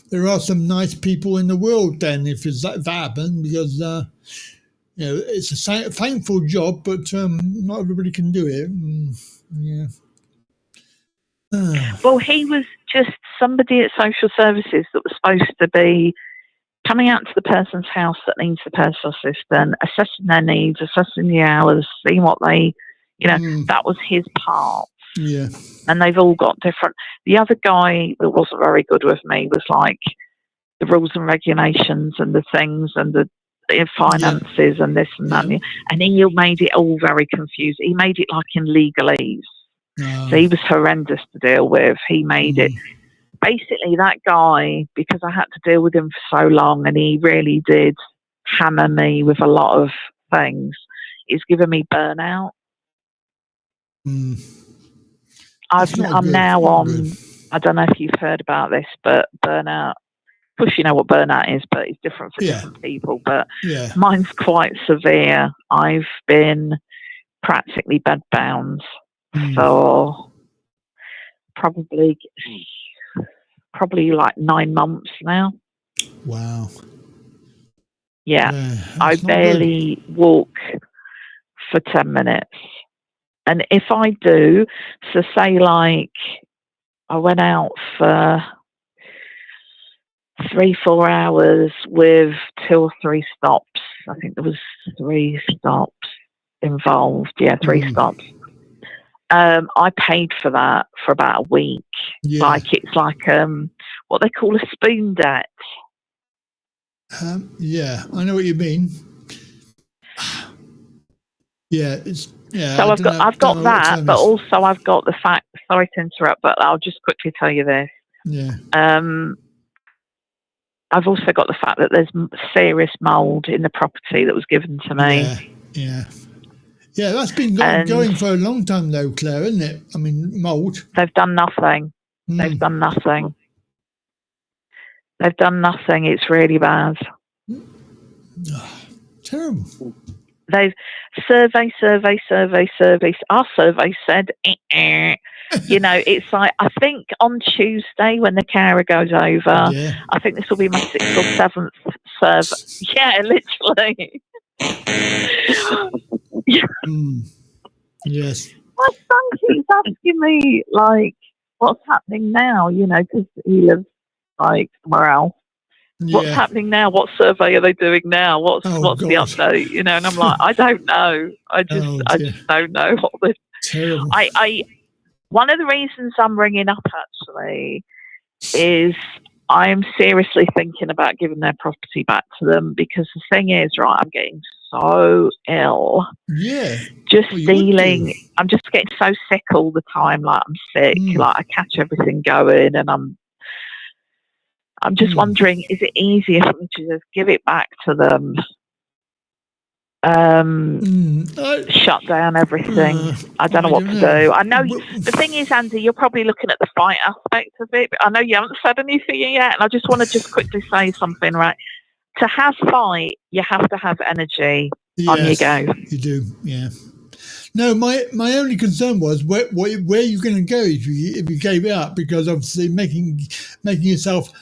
There are some nice people in the world then, if that happened, because you know, it's a thankful job, but not everybody can do it. Yeah. Well, he was just somebody at social services that was supposed to be coming out to the person's house that needs the personal assistant, assessing their needs, assessing the hours, seeing what they, you know, that was his part. Yeah. And they've all got different. The other guy that wasn't very good with me was like the rules and regulations and the things and the finances and this and that. And he made it all very confusing. He made it like in legalese. So he was horrendous to deal with. He made it. Basically, that guy, because I had to deal with him for so long, and he really did hammer me with a lot of things, he's given me burnout. I'm now on, I don't know if you've heard about this, but burnout, of course you know what burnout is, but it's different for different people, but mine's quite severe. I've been practically bedbound for probably like 9 months now. Wow. Yeah, I barely walk for 10 minutes. And if I do, so say like I went out for 3-4 hours with 2 or 3 stops. I think there was 3 stops involved. Yeah, 3 stops. I paid for that for about a week. Like it's like what they call a spoon debt. Yeah, I know what you mean. Yeah, it's So I've got that, but also I've got the fact. Sorry to interrupt, but I'll just quickly tell you this. Yeah. I've also got the fact that there's serious mould in the property that was given to me. Yeah. Yeah, that's been going for a long time though, Claire, isn't it? I mean, mould. They've done nothing. They've done nothing. They've done nothing. It's really bad. Terrible. They've survey. Our survey said, you know, it's like, I think on Tuesday when the carer goes over, I think this will be my 6th or 7th survey. Yeah, literally. Yes. My son keeps asking me, like, what's happening now, you know, because he lives, like, somewhere else. What's happening now? What survey are they doing now? What's the update? You know, and I'm like, I don't know. I just don't know what the. Terrible. One of the reasons I'm ringing up actually is I'm seriously thinking about giving their property back to them, because the thing is, right, I'm getting so ill. Yeah. Just dealing. I'm just getting so sick all the time. Like I'm sick. Like I catch everything going, and I'm just wondering, is it easier for me to just give it back to them? Shut down everything. I don't know what to do. I know the thing is, Andy, you're probably looking at the fight aspect of it, but I know you haven't said anything yet, and I just want to just quickly say something, right? To have fight, you have to have energy. On you go. You do, yeah. No, my only concern was where you're going to go if you gave it up, because obviously making yourself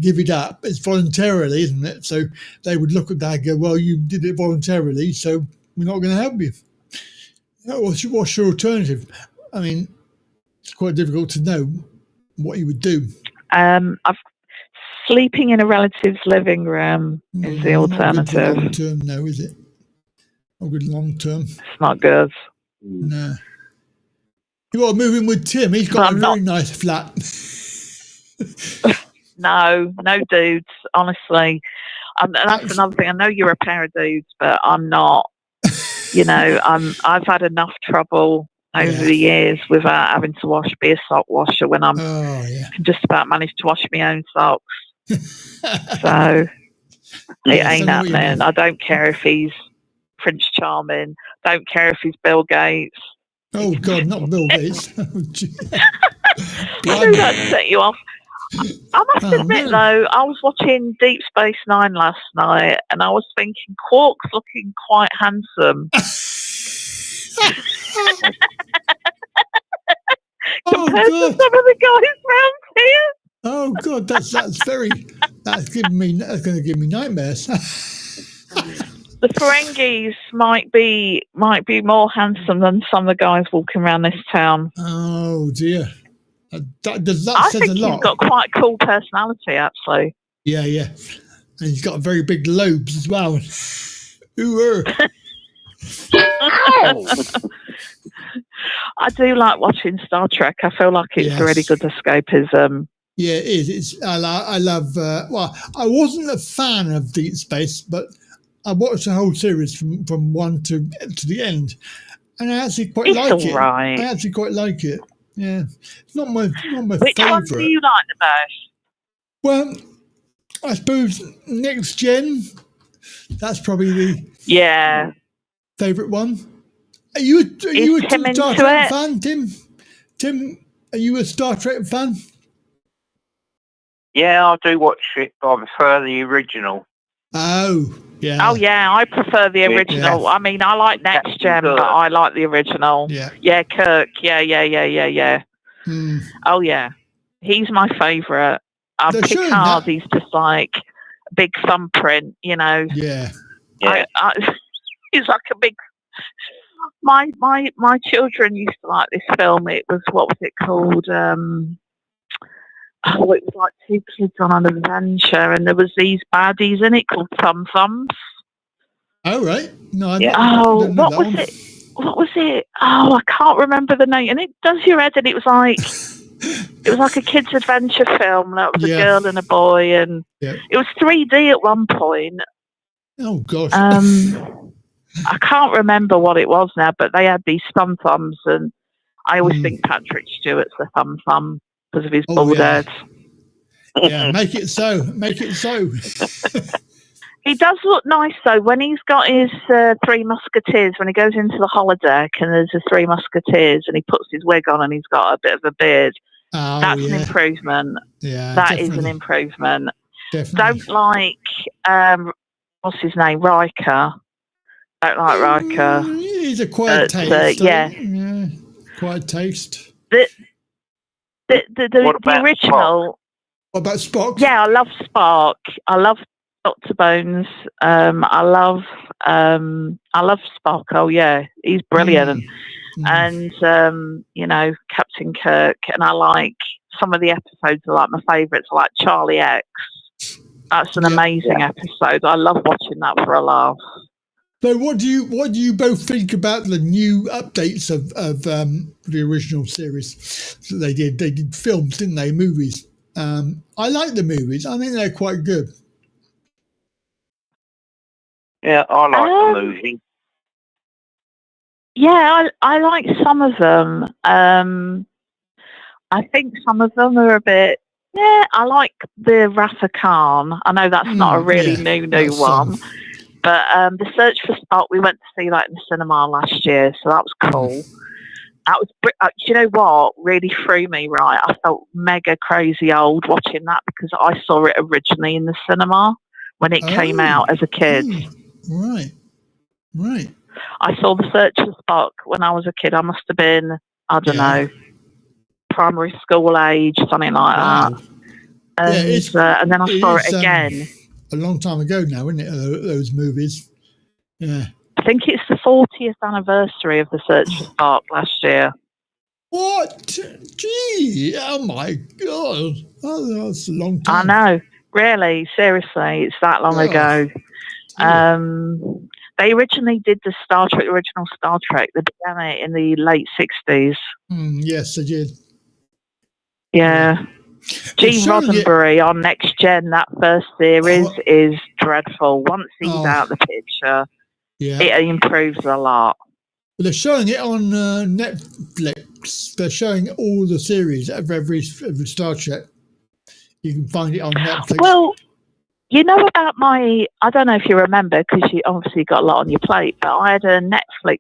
give it up, it's voluntarily, isn't it? So they would look at that and go, well, you did it voluntarily, so we're not going to help you. What's your alternative? I mean, it's quite difficult to know what you would do. Sleeping in a relative's living room is the alternative. Not good long term, no, is it? Not good long term. It's not good. No. You got to move in with Tim. He's got a very nice flat. No dudes, honestly. And that's another thing. I know you're a pair of dudes, but I'm not. You know, I've had enough trouble over the years without having to be a sock washer when I can just about manage to wash my own socks. So it ain't happening. I don't care if he's Prince Charming. Don't care if he's Bill Gates. Oh God, not Bill Gates. I know that set you off. I must admit, though, I was watching Deep Space Nine last night, and I was thinking Quark's looking quite handsome. Compared to some of the guys around here. Oh God, that's going to give me nightmares. The Ferengis might be more handsome than some of the guys walking around this town. Oh dear. That I says think a lot. He's got quite a cool personality, actually. Yeah. And he's got very big lobes as well. Ooh. I do like watching Star Trek. I feel like it's really good escapism. Yeah, it is. I love. Well, I wasn't a fan of Deep Space, but I watched the whole series from one to the end, And I actually quite It's like all it. right. I actually quite like it. Yeah, it's not my Which favourite. one do you like the most? Well, I suppose Next Gen. That's probably the favourite one. Are you a Star Trek fan, Tim? Tim, are you a Star Trek fan? Yeah, I do watch it, but I prefer the original. Oh, yeah. Oh, yeah, I prefer the original. Yeah. I mean, I like Next Gen, but I like the original. Yeah. Yeah, Kirk. Yeah. Oh, yeah. He's my favourite. Picard, he's just like a big thumbprint, you know. Yeah. He's like a big... My children used to like this film. It was, what was it called? It was like two kids on an adventure, and there was these baddies in it called Thumb Thumbs. Oh, right. No, what was it? What was it? Oh, I can't remember the name. And it does your head, and it was like a kid's adventure film. That was a girl and a boy, and it was 3D at one point. Oh gosh. I can't remember what it was now, but they had these thumb thumbs, and I always think Patrick Stewart's the thumb thumb because of his bald head. Yeah, make it so. Make it so. He does look nice though when he's got his Three Musketeers. When he goes into the holodeck and there's the Three Musketeers, and he puts his wig on and he's got a bit of a beard. Oh, that's an improvement. Yeah, that is an improvement. Definitely. Don't like what's his name, Riker. Don't like Riker. He's a quiet taste. Yeah, quiet taste. The original. Spock? What about Spock? Yeah, I love Spock. I love Dr. Bones. I love Spock. Oh yeah, he's brilliant. And you know, Captain Kirk. And I like some of the episodes. Are like my favourites. I like Charlie X. That's an amazing episode. I love watching that for a laugh. So, what do you both think about the new updates of the original series that they did? They did films, didn't they? Movies. I like the movies. I think they're quite good. Yeah, I like the movie. Yeah, I like some of them. I think some of them are a bit. Yeah, I like the Wrath of Khan. I know that's not a really new one. But The Search for Spock, we went to see that in the cinema last year, so that was cool. That was, you know what, really threw me, right? I felt mega crazy old watching that because I saw it originally in the cinema when it came out as a kid. Right. I saw The Search for Spock when I was a kid. I must have been, I don't know, primary school age, something like that. And then I saw it again. A long time ago now, isn't it? Those movies. Yeah. I think it's the 40th anniversary of The Search for Spock last year. What? Gee! Oh my God! Oh, that's a long time. I know. Really, seriously, it's that long ago. They originally did the original Star Trek. They began it in the late 60s. Yes, they did. Yeah. Gene Roddenberry on Next Gen, that first series is dreadful. Once he's out of the picture, it improves a lot. But they're showing it on Netflix. They're showing all the series of every Star Trek. You can find it on Netflix. Well, you know about I don't know if you remember, because you obviously got a lot on your plate, but I had a Netflix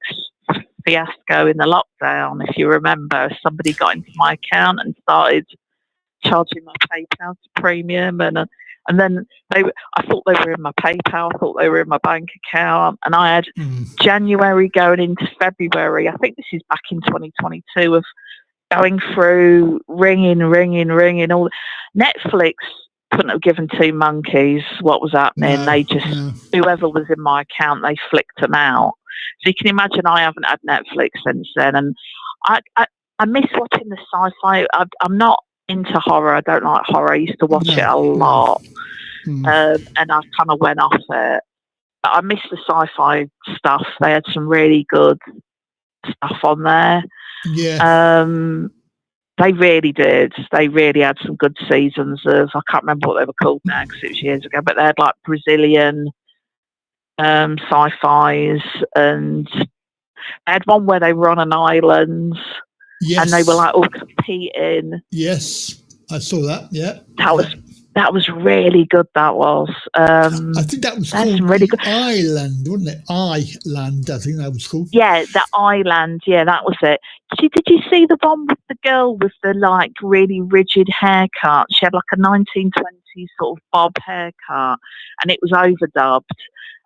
fiasco in the lockdown, if you remember. Somebody got into my account and started charging my PayPal to premium, and then I thought they were in my PayPal, I thought they were in my bank account, and I had January going into February, I think this is back in 2022, of going through ringing all. Netflix couldn't have given two monkeys what was happening. They just whoever was in my account, they flicked them out. So you can imagine I haven't had Netflix since then, and I miss watching the sci-fi. I'm not into horror. I don't like horror. I used to watch it a lot, and I kind of went off it. But I miss the sci-fi stuff. They had some really good stuff on there. Yeah, they really did. They really had some good seasons of. I can't remember what they were called now because it was years ago. But they had like Brazilian sci-fis, and They had one where they were on an island, yes, and they were like all competing. Yes, I saw that. Yeah, that was really good. That was. I think that was called really good. Island, wasn't it? Island, I think that was called. Yeah, the island. Yeah, that was it. Did you see the one with the girl with the like really rigid haircut? She had like a 1920s sort of bob haircut, and it was overdubbed,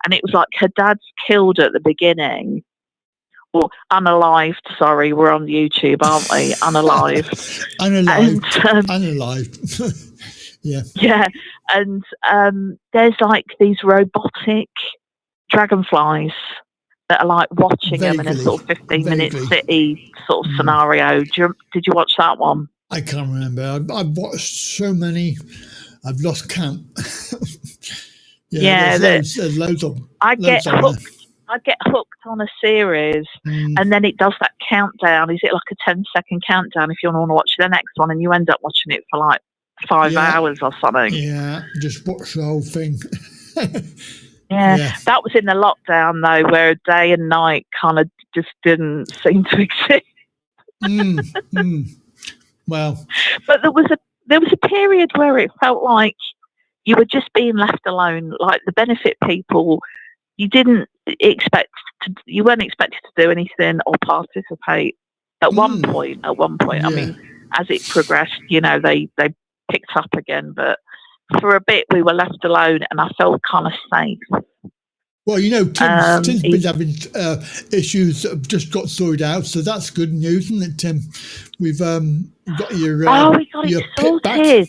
and it was like her dad's killed at the beginning. Or unalived, sorry, we're on YouTube, aren't we? Unalived. Unalived. Yeah. Yeah. And there's like these robotic dragonflies that are like watching them in a sort of 15-minute city sort of scenario. Did you watch that one? I can't remember. I've watched so many, I've lost count. There's loads of them. I get hooked on a series, and then it does that countdown. Is it like a 10-second countdown if you want to watch the next one, and you end up watching it for like 5 hours or something? Yeah, just watch the whole thing. Yeah, that was in the lockdown though, where day and night kind of just didn't seem to exist. Well, but there was a period where it felt like you were just being left alone. Like the benefit people, you weren't expected to do anything or participate. At one point, I mean, as it progressed, they picked up again, but for a bit we were left alone, and I felt kind of safe. Well, Tim's been having issues that have just got sorted out, so that's good news, isn't it, Tim? We've got your we got your it pit back. sorted.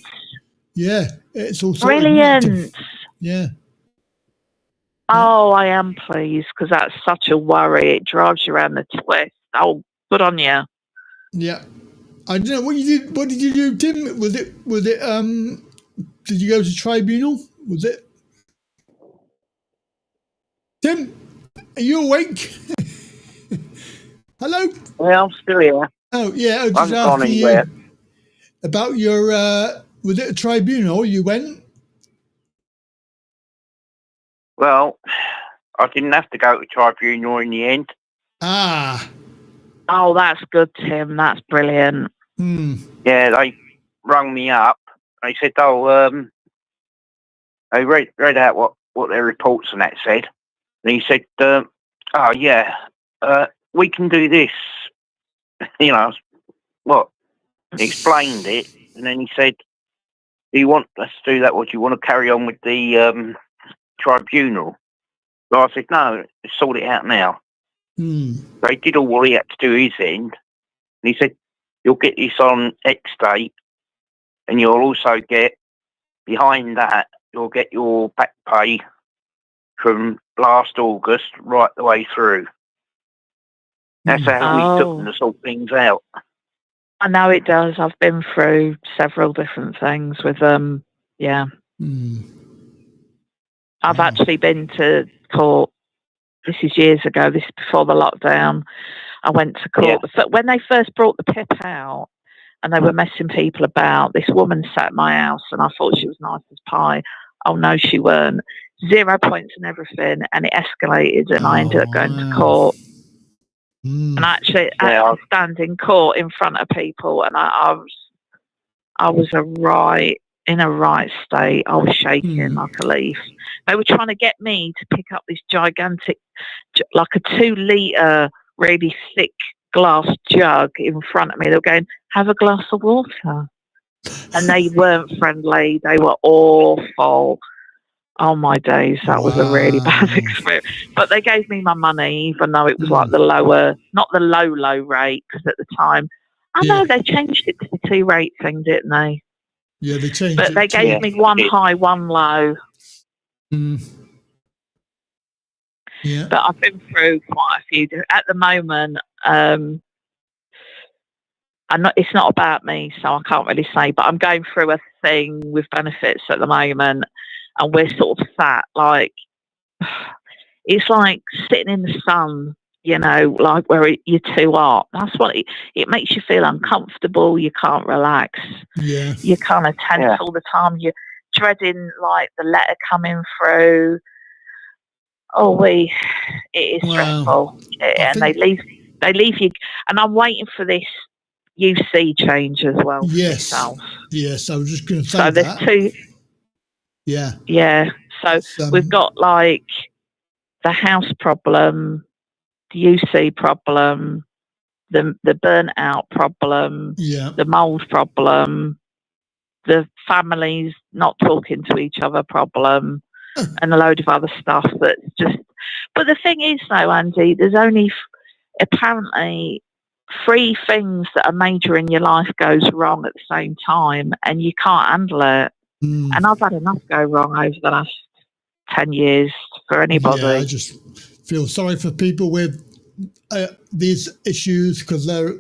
Yeah, it's all sorted. Brilliant. Yeah. Oh, I am pleased, because that's such a worry. It drives you around the twist. Oh, good on you. Yeah. I don't know what you did. What did you do, Tim? Was it? Did you go to tribunal? Was it? Tim, are you awake? Hello? Yeah, I'm still here. Oh, yeah. I was I'm just gone asking anywhere. you about your, was it a tribunal you went? Well, I didn't have to go to tribunal in the end. Ah. Oh, that's good, Tim. That's brilliant. Yeah, they rung me up. They said, they read out what their reports and that said. And he said, we can do this. What? He explained it, and then he said, do you want us to do that, or do you want to carry on with the tribunal? So I said, no, let's sort it out now. So he did all what he had to do his end, and he said, you'll get this on X date, and you'll also get, behind that, you'll get your back pay from last August right the way through. That's how we took them to sort things out. I know it does. I've been through several different things with them. Yeah. I've actually been to court. This is years ago. This is before the lockdown. I went to court. Yeah. But when they first brought the PIP out and they were messing people about, this woman sat at my house and I thought she was nice as pie. Oh, no, she weren't. 0 points and everything. And it escalated and I ended up going to court. And actually, I had to stand in court in front of people, and I was in a right state. I was shaking like a leaf. They were trying to get me to pick up this gigantic, like a 2-litre, really thick glass jug in front of me. They were going, have a glass of water. And they weren't friendly. They were awful. Oh my days, that was a really bad experience. But they gave me my money, even though it was like the lower, not the low rate, because at the time, I know they changed it to the 2 rate thing, didn't they? Yeah, they changed it. But they gave me one high, one low. Yeah. But I've been through quite a few. At the moment, it's not about me, so I can't really say, but I'm going through a thing with benefits at the moment. And we're sort of sat like, it's like sitting in the sun, like where you're too hot. That's what it makes you feel uncomfortable. You can't relax. Yeah. You're kind of tense all the time. You're dreading like the letter coming through. it is stressful, and they leave you. And I'm waiting for this UC change as well. Yes, myself. yes. I was just going to say so there's that. two. Yeah. So we've got like the house problem, the UC problem, the burnt out problem, the mold problem, the families not talking to each other problem, and a load of other stuff that's just. But the thing is, though, Andy, there's only apparently 3 things that are major in your life goes wrong at the same time, and you can't handle it. And I've had enough go wrong over the last 10 years for anybody. Yeah, I just feel sorry for people with these issues, because they're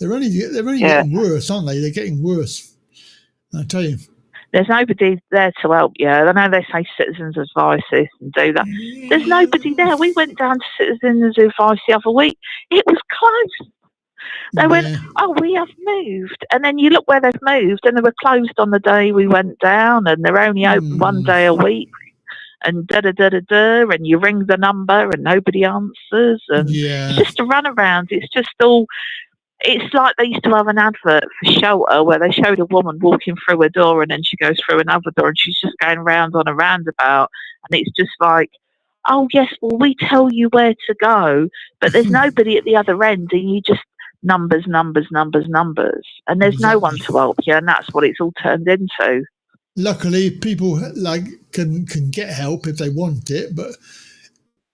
only getting worse, aren't they? They're getting worse. I tell you. There's nobody there to help you. I know they say citizens advice this and do that. There's nobody there. We went down to citizens advice the other week. It was closed. They went, we have moved. And then you look where they've moved, and they were closed on the day we went down, and they're only open 1 day a week. And da-da-da-da-da, and you ring the number and nobody answers. And it's just a runaround. It's just all... It's like they used to have an advert for shelter where they showed a woman walking through a door, and then she goes through another door, and she's just going round on a roundabout. And it's just like, oh, yes, well, we tell you where to go, but there's nobody at the other end, and you just numbers. And there's no one to help you, and that's what it's all turned into. Luckily, people can get help if they want it, but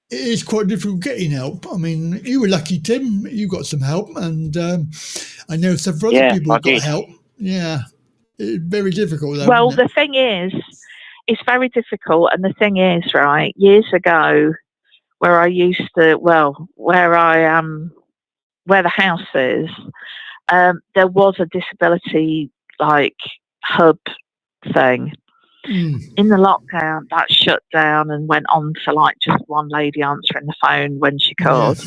it is quite difficult getting help. I mean, you were lucky, Tim. You got some help, and I know several other people got help. Yeah, it's very difficult, though. Well, the thing is, it's very difficult, and the thing is, right, years ago, where I used to, where the house is, there was a disability, hub thing. In the lockdown, that shut down and went on to just one lady answering the phone when she called,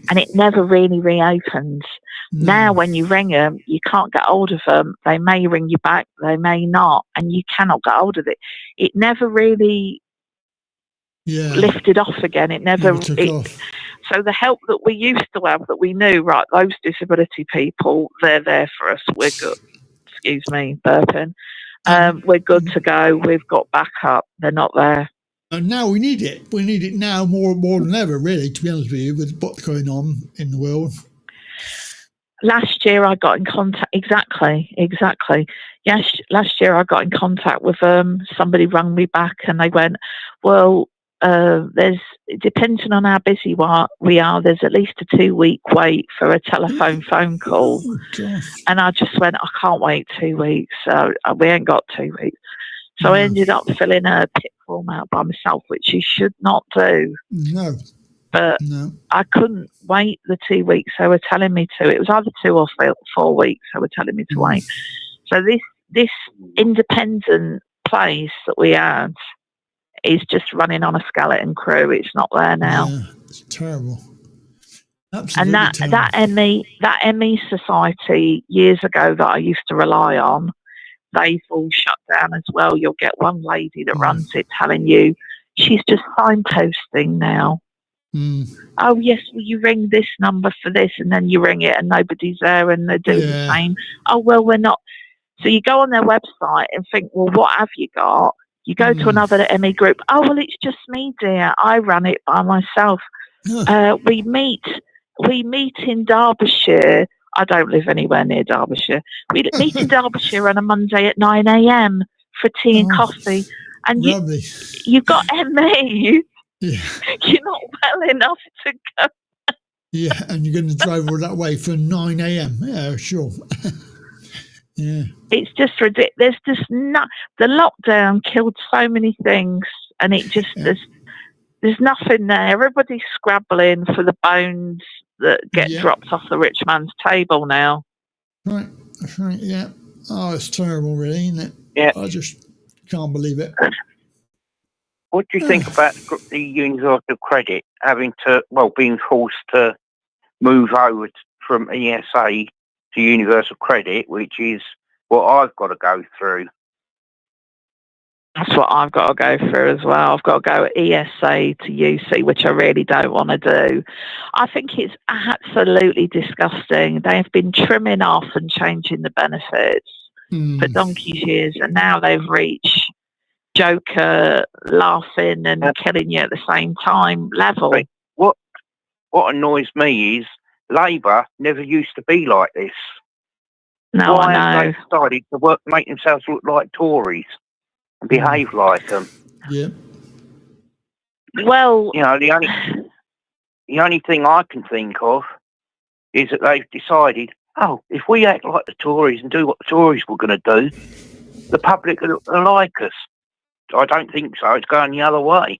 and it never really reopened. Now when you ring them, you can't get hold of them. They may ring you back, they may not, and you cannot get hold of it. It never really lifted off again. It never took off. So the help that we used to have, that we knew, right, those disability people, they're there for us, we're good. Excuse me, burping. We're good to go. We've got backup. They're not there. And now we need it. We need it now more than ever, really, to be honest with you, with what's going on in the world. Last year I got in contact. Exactly. Yes, last year I got in contact with somebody rang me back, and they went, well, depending on how busy we are, there's at least a 2-week wait for a telephone phone call. And I just went, I can't wait 2 weeks. So we ain't got 2 weeks. So I ended up filling a PIP form out by myself, which you should not do. No. But I couldn't wait the 2 weeks they were telling me to. It was either 2 or 4 weeks they were telling me to wait. So this independent place that we had is just running on a skeleton crew. It's not there now. Yeah, it's terrible. Absolutely and terrible. that ME society years ago that I used to rely on, they've all shut down as well. You'll get one lady that runs it telling you she's just signposting now. Oh yes, well you ring this number for this, and then you ring it and nobody's there, and they're doing the same. Oh well, we're not. So you go on their website and think, well, what have you got? You go to another ME group. Oh, well, it's just me, dear. I run it by myself. We meet in Derbyshire. I don't live anywhere near Derbyshire. We meet in Derbyshire on a Monday at 9 a.m. for tea and coffee. And you've got ME. Yeah. You're not well enough to go. Yeah, and you're going to drive all that way for 9 a.m. Yeah, sure. Yeah. It's just ridiculous. There's just the lockdown killed so many things, and it just there's nothing there. Everybody's scrabbling for the bones that get dropped off the rich man's table now. Right, that's right. Yeah. Oh, it's terrible, really, isn't it? Yeah. I just can't believe it. What do you think about the Universal Credit being forced to move over from ESA to Universal Credit, which is what I've got to go through? That's what I've got to go through as well. I've got to go ESA to UC, which I really don't want to do. I think it's absolutely disgusting. They've been trimming off and changing the benefits for donkey's years, and now they've reached Joker laughing and killing you at the same time level. What annoys me is Labour never used to be like this. No, Why I know. have they decided to make themselves look like Tories and behave like them? Yeah. Well, you know, the only thing I can think of is that they've decided, oh, if we act like the Tories and do what the Tories were going to do, the public will like us. I don't think so. It's going the other way.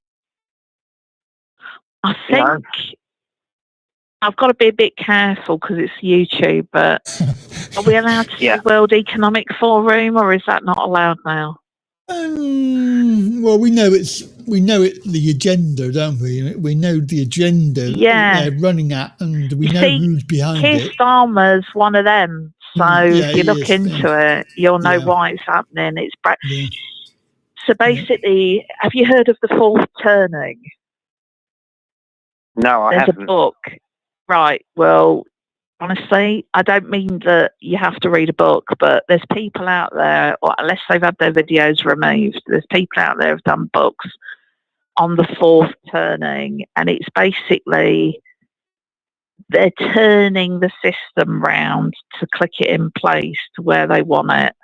I think I've got to be a bit careful because it's YouTube, but are we allowed to see World Economic Forum, or is that not allowed now? Well, we know the agenda, don't we? We know the agenda they're running at, and we know who's behind it. Keir Starmer's one of them, so if you look into it, you'll know why it's happening. It's so basically, have you heard of the fourth turning? No, I haven't. There's a book. Right, well, honestly, I don't mean that you have to read a book, but there's people out there, or unless they've had their videos removed, there's people out there who've done books on the fourth turning, and it's basically they're turning the system round to click it in place to where they want it.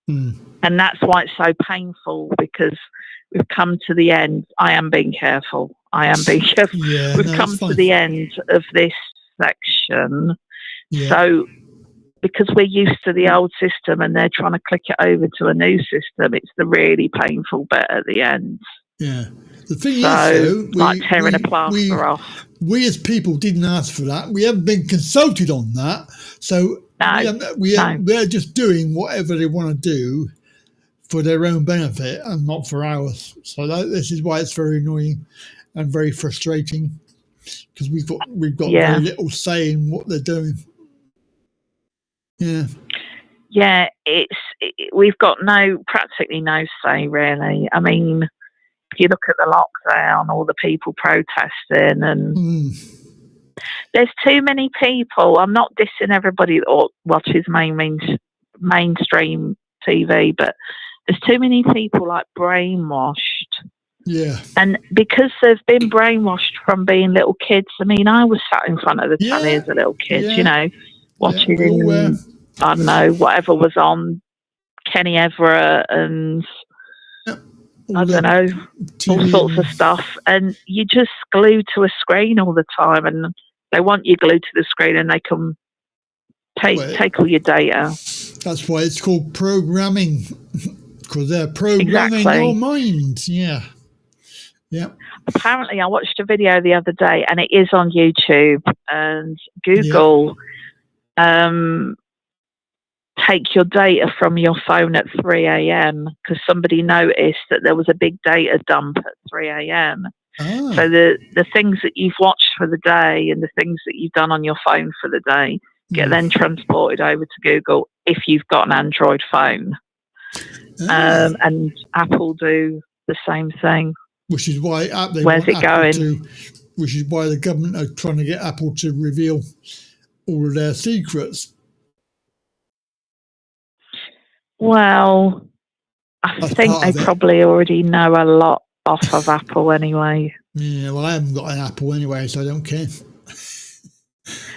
And that's why it's so painful, because we've come to the end. I am being careful. We've come to the end of this section. So because we're used to the old system and they're trying to click it over to a new system, it's the really painful bit at the end. Yeah. The thing is, though, like tearing a plaster off. We as people didn't ask for that. We haven't been consulted on that. So we're just doing whatever they want to do for their own benefit and not for ours. So this is why it's very annoying and very frustrating, because we've got very little say in what they're doing. Yeah, we've got practically no say, really. I mean, if you look at the lockdown, all the people protesting, and there's too many people. I'm not dissing everybody that watches mainstream TV, but there's too many people like brainwashed. Yeah. And because they've been brainwashed from being little kids, I mean, I was sat in front of the telly as a little kid, you know, watching, I don't know, whatever was on, Kenny Everett and I don't know, all sorts of stuff. And you're just glued to a screen all the time, and they want you glued to the screen, and they can take all your data. That's why it's called programming, because they're programming your mind. Yeah. Apparently, I watched a video the other day, and it is on YouTube, and Google take your data from your phone at 3 a.m. because somebody noticed that there was a big data dump at 3 a.m. So the things that you've watched for the day and the things that you've done on your phone for the day get then transported over to Google if you've got an Android phone. And Apple do the same thing. Which is why where's it going? Which is why the government are trying to get Apple to reveal all of their secrets. Well, I think they probably already know a lot off of Apple anyway. Yeah, well, I haven't got an Apple anyway, so I don't care.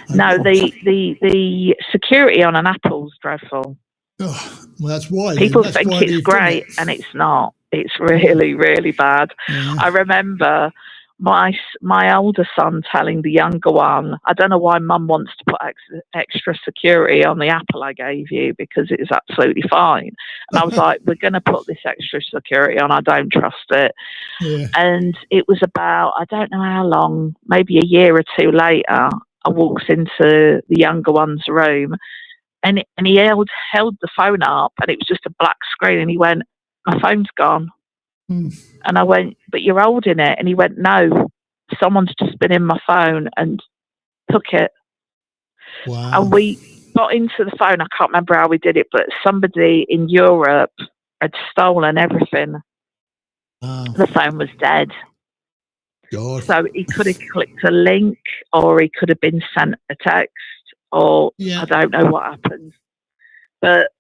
No, the security on an Apple's dreadful. Oh, well, that's why. People think it's great, and it's not. It's really, really bad. Yeah. I remember my older son telling the younger one, I don't know why Mum wants to put extra security on the Apple I gave you, because it's absolutely fine. And I was like, we're going to put this extra security on. I don't trust it. Yeah. And it was about, I don't know how long, maybe a year or two later, I walked into the younger one's room, and he held the phone up, and it was just a black screen, and he went, my phone's gone. And I went, but you're holding it. And he went, no, someone's just been in my phone and took it. Wow. And we got into the phone. I can't remember how we did it, but somebody in Europe had stolen everything the phone was dead. God. So he could have clicked a link, or he could have been sent a text, or I don't know what happened. But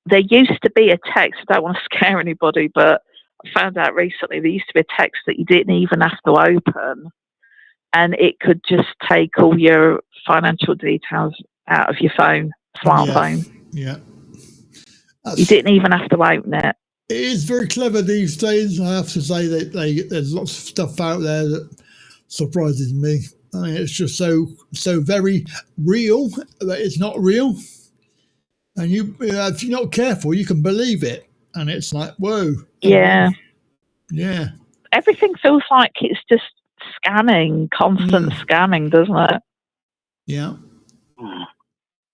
there used to be a text. I don't want to scare anybody, but I found out recently there used to be a text that you didn't even have to open, and it could just take all your financial details out of your phone, smartphone. Yeah. You didn't even have to open it. It is very clever these days. I have to say that there's lots of stuff out there that surprises me. I mean, it's just so very real that it's not real. And if you're not careful, you can believe it. And it's like, whoa. Yeah. Yeah. Everything feels like it's just scamming, constant scamming, doesn't it? Yeah.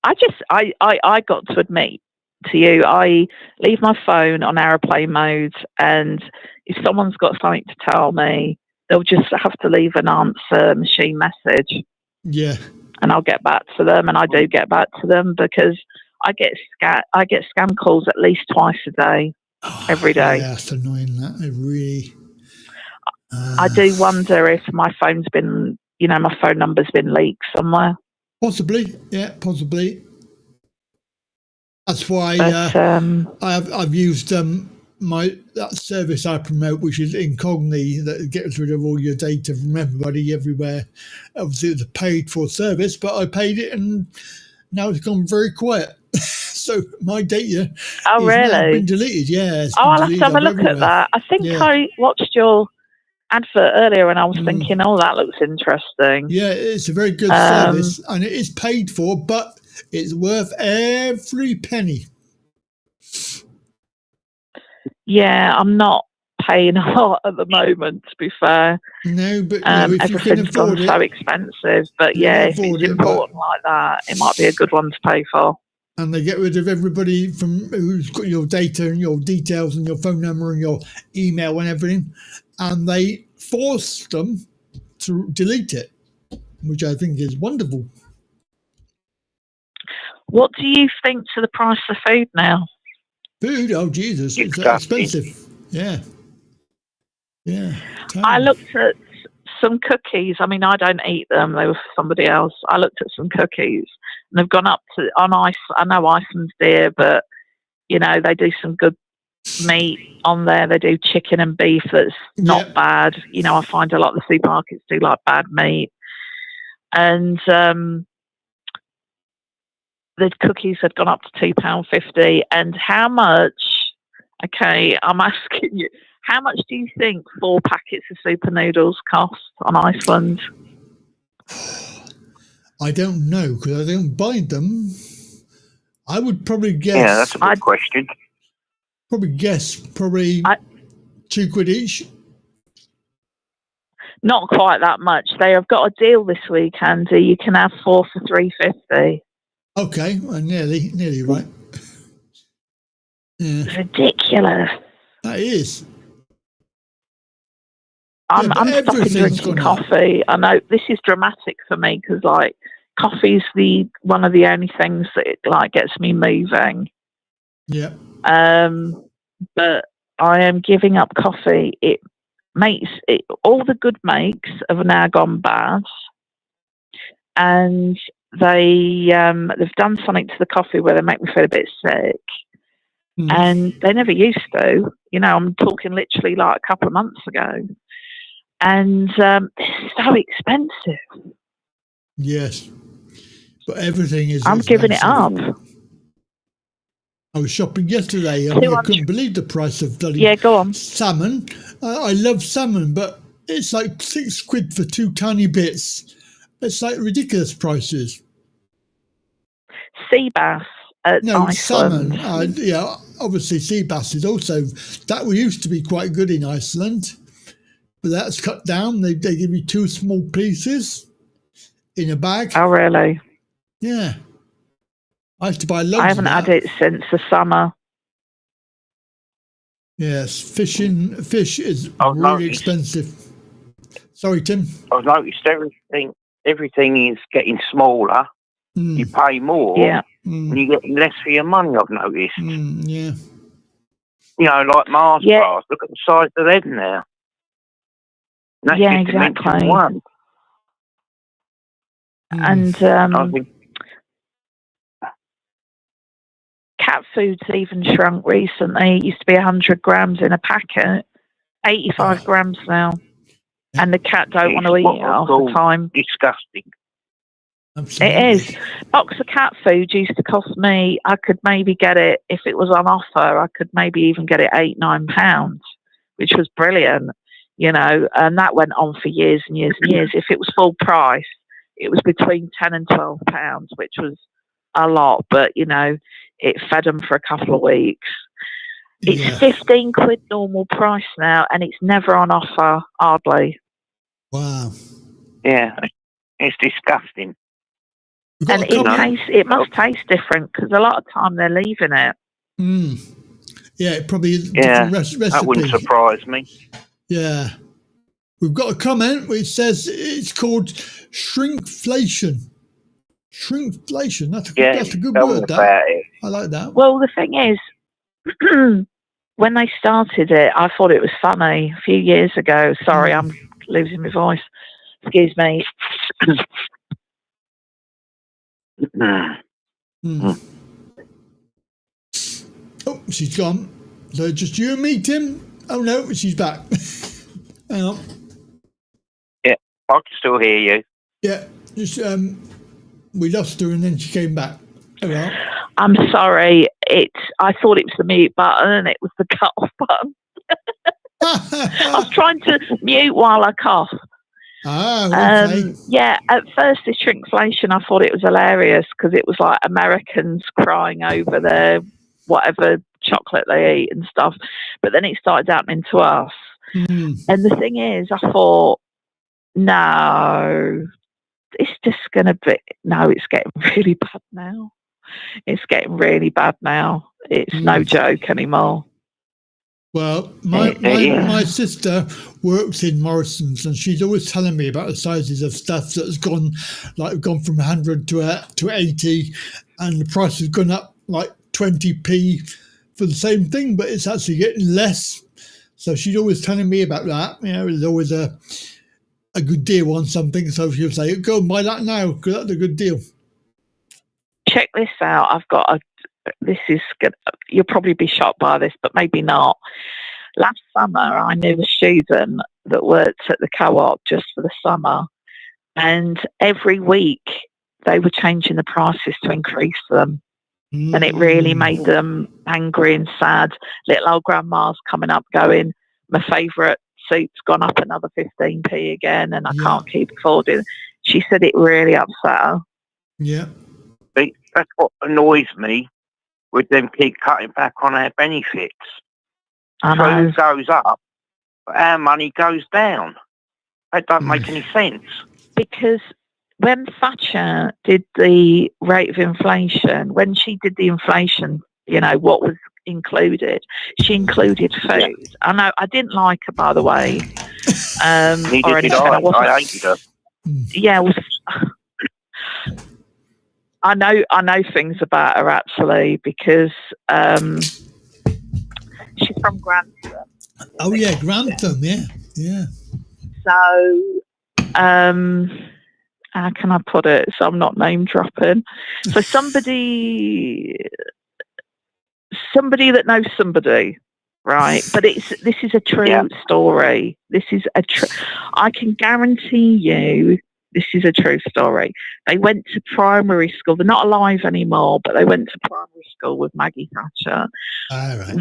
I got to admit to you, I leave my phone on airplane mode, and if someone's got something to tell me, they'll just have to leave an answer machine message. Yeah. And I'll get back to them, and I do get back to them, because I get scam calls at least twice a day, every day. Yeah, that's annoying. That it really. I do wonder if my phone's been, my phone number's been leaked somewhere. Possibly, yeah, possibly. That's why I've used that service I promote, which is Incogni, that gets rid of all your data from everybody everywhere. Obviously, it's a paid-for service, but I paid it, and now it's gone very quiet. So my data has now been deleted. Yeah. I'll have to have a look at that. I think I watched your advert earlier, and I was thinking, that looks interesting. Yeah, it's a very good service, and it is paid for, but it's worth every penny. Yeah, I'm not paying a lot at the moment, to be fair. No, but if you can everything's gone afford it, so expensive. But yeah, if it's important like that, it might be a good one to pay for. And they get rid of everybody from who's got your data and your details and your phone number and your email and everything, and they force them to delete it, which I think is wonderful. What do you think to the price of food now? Food? Oh, Jesus. It's expensive. Yeah. Yeah. I looked at some cookies. I mean, I don't eat them. They were for somebody else. I looked at some cookies, and they've gone up on ice. I know Iceland's dear, but, they do some good meat on there. They do chicken and beef that's not bad. I find a lot of the supermarkets do like bad meat. And the cookies had gone up to £2.50. And how much, okay, I'm asking you, how much do you think 4 packets of super noodles cost on Iceland? I don't know, because I don't buy them. I would probably guess. Yeah, that's a good question. Probably guess, £2 each. Not quite that much. They have got a deal this week, Andy. You can have 4 for £3.50. Okay, well, nearly right. Yeah. It's ridiculous. That is. I'm stopping drinking coffee. I know this is dramatic for me, because coffee's one of the only things that gets me moving. Yeah. But I am giving up coffee. It makes all the good makes have now gone bad, and they've done something to the coffee where they make me feel a bit sick. And they never used to. I'm talking literally a couple of months ago. And it's so expensive. Yes. But everything is I'm giving it up. I was shopping yesterday. I couldn't believe the price of bloody go on. Salmon. I love salmon, but it's like £6 for 2 tiny bits. It's like ridiculous prices. Sea bass at Iceland. Salmon. Obviously sea bass is also, that used to be quite good in Iceland, but that's cut down. They give you 2 small pieces in a bag. Oh, really? Yeah. I used to buy loads. I haven't had it since the summer. Yes, fish is really expensive. Sorry, Tim. I've noticed everything is getting smaller. You pay more, and you get less for your money, I've noticed. Yeah. You know, like Mars bars. Look at the size of them now. And that's just to mention one. And cat food's even shrunk recently. It used to be 100 grams in a packet, 85 grams now. And the cat don't want to eat it half the time. Disgusting. Absolutely. It is. Box of cat food used to cost me, I could maybe get it, if it was on offer, I could maybe even get it £8-9, which was brilliant, you know, and that went on for years and years and years. If it was full price, it was between £10 and £12, which was a lot, but, you know, it fed them for a couple of weeks. It's £15 normal price now, and it's never on offer, hardly. Wow. Yeah, it's disgusting. And it must taste different, because a lot of time they're leaving it. Yeah, it probably is a different recipe. That wouldn't surprise me. Yeah. We've got a comment which says it's called shrinkflation. Shrinkflation. That's a good word, that. I like that. Well, the thing is, when they started it, I thought it was funny a few years ago. Sorry, I'm losing my voice. Excuse me. Oh, she's gone. So just you and me, Tim? Oh, no, she's back. Hang on. Yeah, I can still hear you. Yeah, just we lost her and then she came back. Hello. I'm sorry. I thought it was the mute button and it was the cut off button. I was trying to mute while I cough. Okay. Yeah, at first the shrinkflation, I thought it was hilarious because it was like Americans crying over their whatever chocolate they eat and stuff. But then it started happening to us. And the thing is, I thought, no, it's just going to be, no, it's getting really bad now. It's getting really bad now. It's no joke anymore. Well, my sister works in Morrison's, and she's always telling me about the sizes of stuff that's gone from 100 to 80, and the price has gone up like 20p for the same thing, but it's actually getting less. So she's always telling me about that. You know, there's always a good deal on something, so she'll say, "Go and buy that now, because that's a good deal." Check this out. I've got this is good. You'll probably be shocked by this, but maybe not. Last summer, I knew a student that worked at the co-op just for the summer, and every week they were changing the prices to increase them. And it really made them angry and sad. Little old grandma's coming up going, my favourite soup's gone up another 15p again, and I can't keep affording it. She said it really upset her. Yeah. That's what annoys me with them keep cutting back on our benefits. Food goes up, but our money goes down. That don't make any sense. Because when Thatcher did the rate of inflation, when she did the inflation, you know, what was included, she included food. I know, I didn't like her, by the way. Or anything. I hated her. Yeah, I know things about her actually, because she's from Grantham. Oh yeah, Grantham, yeah. So, how can I put it so I'm not name dropping? So somebody that knows somebody, right? But this is a true story. This is I can guarantee you this is a true story. They went to primary school. They're not alive anymore, but they went to primary school with Maggie Thatcher. All right.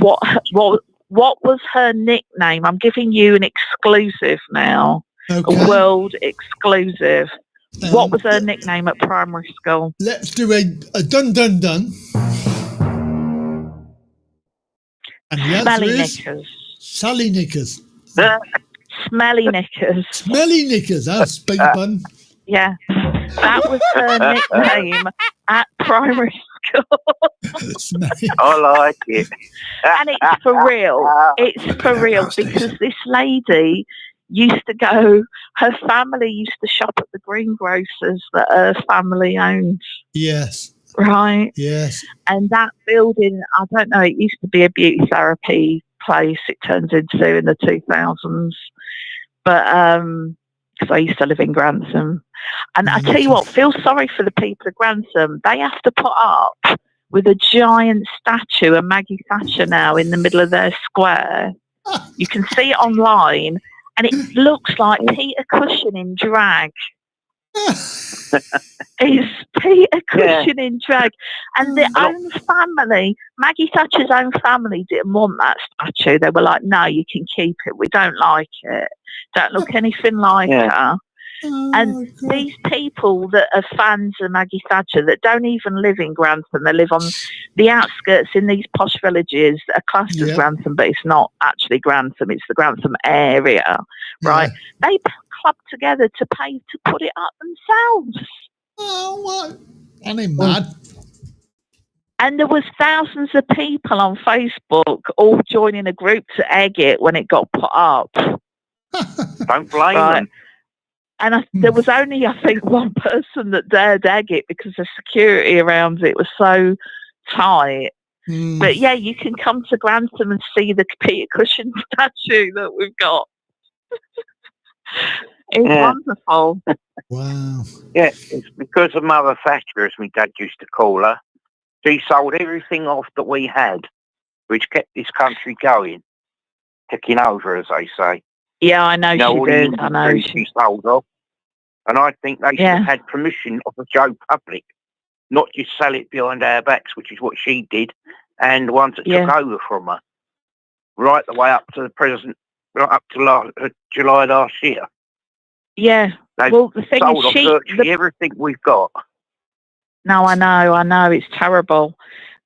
What was her nickname? I'm giving you an exclusive now. Okay. A world exclusive. What was her nickname at primary school? Let's do a dun dun dun. And the Smelly answer is knickers. Sally Knickers. Smelly knickers. Smelly knickers. That's big fun. Yeah, that was her nickname at primary school. I like it. And it's for real. It's for real, because this lady used to go, her family used to shop at the greengrocers that her family owned. Yes. Right? Yes. And that building, I don't know, it used to be a beauty therapy place it turns into in the 2000s. But because I used to live in Grantham, and I tell you what, feel sorry for the people of Grantham. They have to put up with a giant statue of Maggie Thatcher now in the middle of their square. You can see it online, and it looks like Peter Cushing in drag. It's Peter Cushing in drag. And their own family, Maggie Thatcher's own family, didn't want that statue. They were like, no, you can keep it. We don't like it. Don't look anything like her. And these people that are fans of Maggie Thatcher that don't even live in Grantham, they live on the outskirts in these posh villages that are classed as Grantham, but it's not actually Grantham, it's the Grantham area, right? They clubbed together to pay to put it up themselves. Oh, what? And they mad. And there was thousands of people on Facebook all joining a group to egg it when it got put up. Don't blame them. And there was only, I think, one person that dared egg it because the security around it was so tight. But yeah, you can come to Grantham and see the Peter Cushing statue that we've got. It's wonderful. Wow. Yeah, it's because of Mother Thatcher, as my dad used to call her. She sold everything off that we had, which kept this country going, ticking over, as they say. Yeah, I know she did. I know she sold off. And I think they should have had permission of the Joe Public, not just sell it behind our backs, which is what she did, and the ones that took over from her, right the way up to the present, right up to July last year. Yeah. They've well, the thing sold is, off virtually everything we've got. No, I know. It's terrible.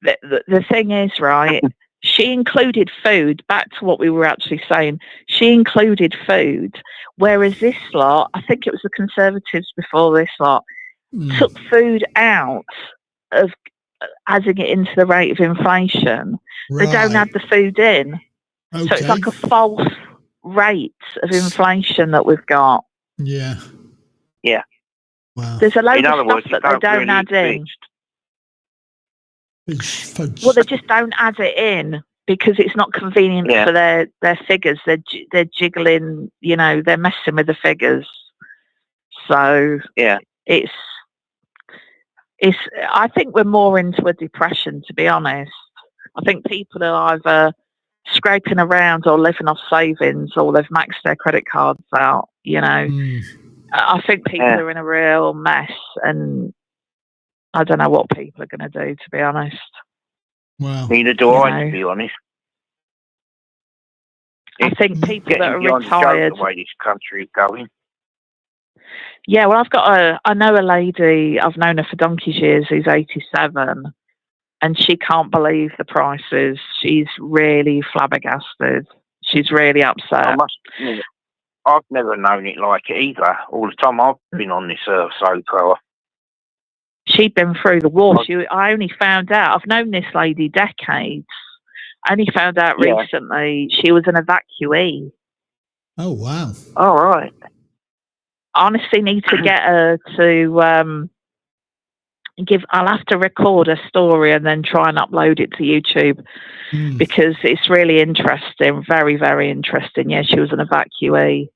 The thing is, right, she included food, back to what we were actually saying, she included food, whereas this lot, I think it was the Conservatives before this lot, took food out of adding it into the rate of inflation. Right. They don't add the food in. Okay. So it's like a false rate of inflation that we've got. Yeah. Yeah. Wow. There's a load of stuff that they don't add in. Well, they just don't add it in because it's not convenient for their figures. They're jiggling, they're messing with the figures. So it's. I think we're more into a depression, to be honest. I think people are either scraping around or living off savings, or they've maxed their credit cards out. I think people are in a real mess, and I don't know what people are going to do, to be honest. Wow. Neither do I, to be honest. I think people that are retired. The way this country is going. Yeah, well, I know a lady, I've known her for donkey's years, who's 87, and she can't believe the prices. She's really flabbergasted. She's really upset. I've never known it like it either. All the time I've been on this earth so far. She'd been through the war. I only found out, I've known this lady decades. I only found out recently she was an evacuee. Oh, wow. All right. I honestly need to get her to I'll have to record a story and then try and upload it to YouTube because it's really interesting, very, very interesting. Yeah, she was an evacuee,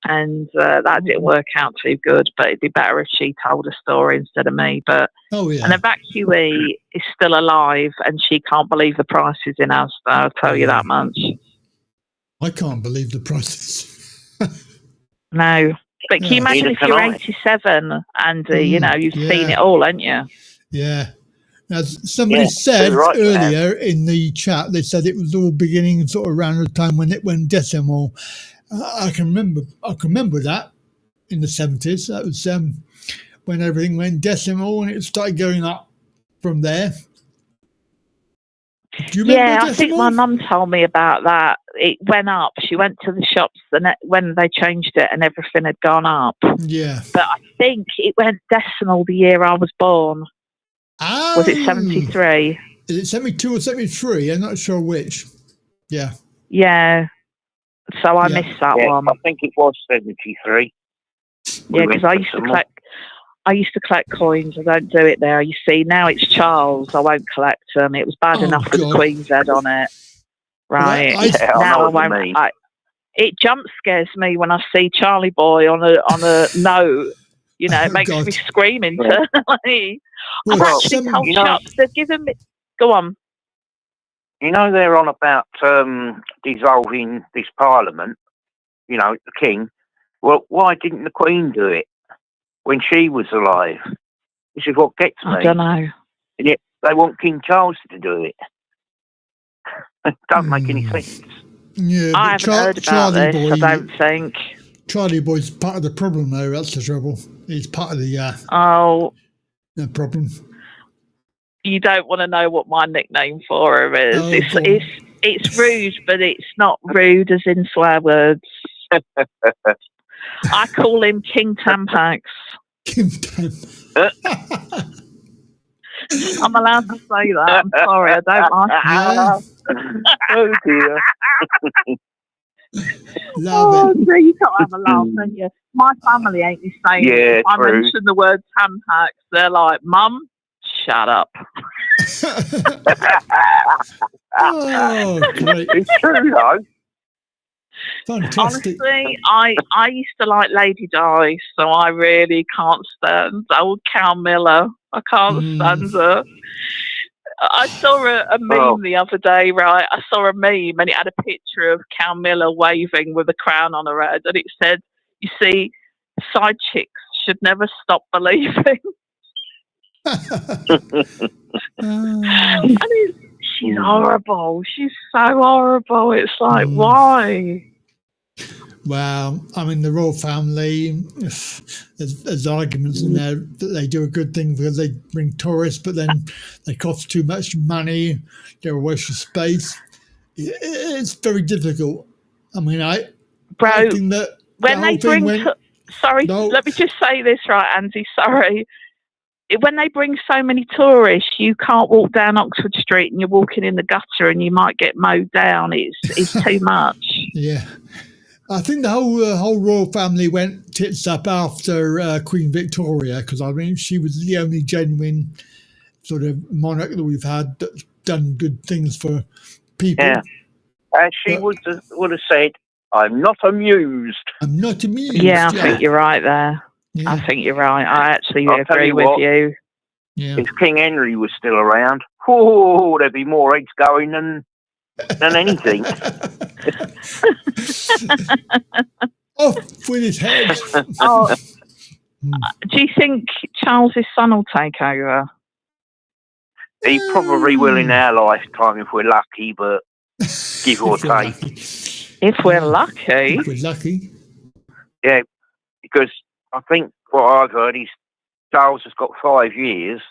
and that didn't work out too good, but it'd be better if she told a story instead of me. But an evacuee is still alive, and she can't believe the prices in Asda, I'll tell you that much. I can't believe the prices. No. But can you imagine if you're 87 and, you've seen it all, haven't you? Yeah. Now, somebody said earlier in the chat, they said it was all beginning sort of around the time when it went decimal. I can remember that in the 70s. That was when everything went decimal and it started going up from there. Do you remember decimal? I think my mum told me about that. It went up. She went to the shops when they changed it and everything had gone up. Yeah. But I think it went decimal the year I was born. Oh. Was it 73? Is it 72 or 73? I'm not sure which. Yeah. Yeah. So I missed that one. I think it was 73. Yeah, because I used to collect coins. I don't do it now. You see, now it's Charles. I won't collect them. It was bad enough with the Queen's head on it. Right. Yeah, I now know I what you won't. mean. It jump scares me when I see Charlie Boy on a note. You know, it makes me scream internally. I've actually told shops they've given me. Go on. You know, they're on about dissolving this parliament. You know, the king. Well, why didn't the Queen do it when she was alive? This is what gets me. I don't know. And yet they want King Charles to do it. It don't make any sense. Yeah, I haven't heard about this, I don't think. Charlie Boy's part of the problem, though. That's the trouble. He's part of the problem. You don't want to know what my nickname for him is. It's rude, but it's not rude as in swear words. I call him King Tampax. King Tampax. I'm allowed to say that. I'm sorry, I don't like it. Oh dear. You can't have a laugh, can you? My family ain't the same. Yeah, if I true. mention the word Tampax, they're like, Mum, shut up. Oh, great. It's true, though. Fantastic. Honestly, I used to like Lady Di, so I really can't stand old Cal Miller. I can't stand her. I saw a meme the other day, right? I saw a meme and it had a picture of Cal Miller waving with a crown on her head, and it said, "You see, side chicks should never stop believing." She's horrible. She's so horrible. It's like, why? Well, I mean, the royal family, there's arguments in there that they do a good thing because they bring tourists, but then they cost too much money, they're a waste of space. It's very difficult. I mean, I think that when they bring... let me just say this, right, Andy, sorry. When they bring so many tourists, you can't walk down Oxford Street and you're walking in the gutter and you might get mowed down. It's too much. Yeah. I think the whole royal family went tits up after Queen Victoria, because I mean she was the only genuine sort of monarch that we've had that's done good things for people. Yeah, and she would have said, "I'm not amused." I'm not amused. Yeah, I think you're right there. Yeah. I think you're right. I actually agree with you. Yeah. If King Henry was still around, there'd be more eggs going than anything. Off with his head. Do you think Charles's son will take over? He probably will in our lifetime if we're lucky, but give or take. If we're lucky. If we're lucky. Yeah, because I think what I've heard is Charles has got 5 years,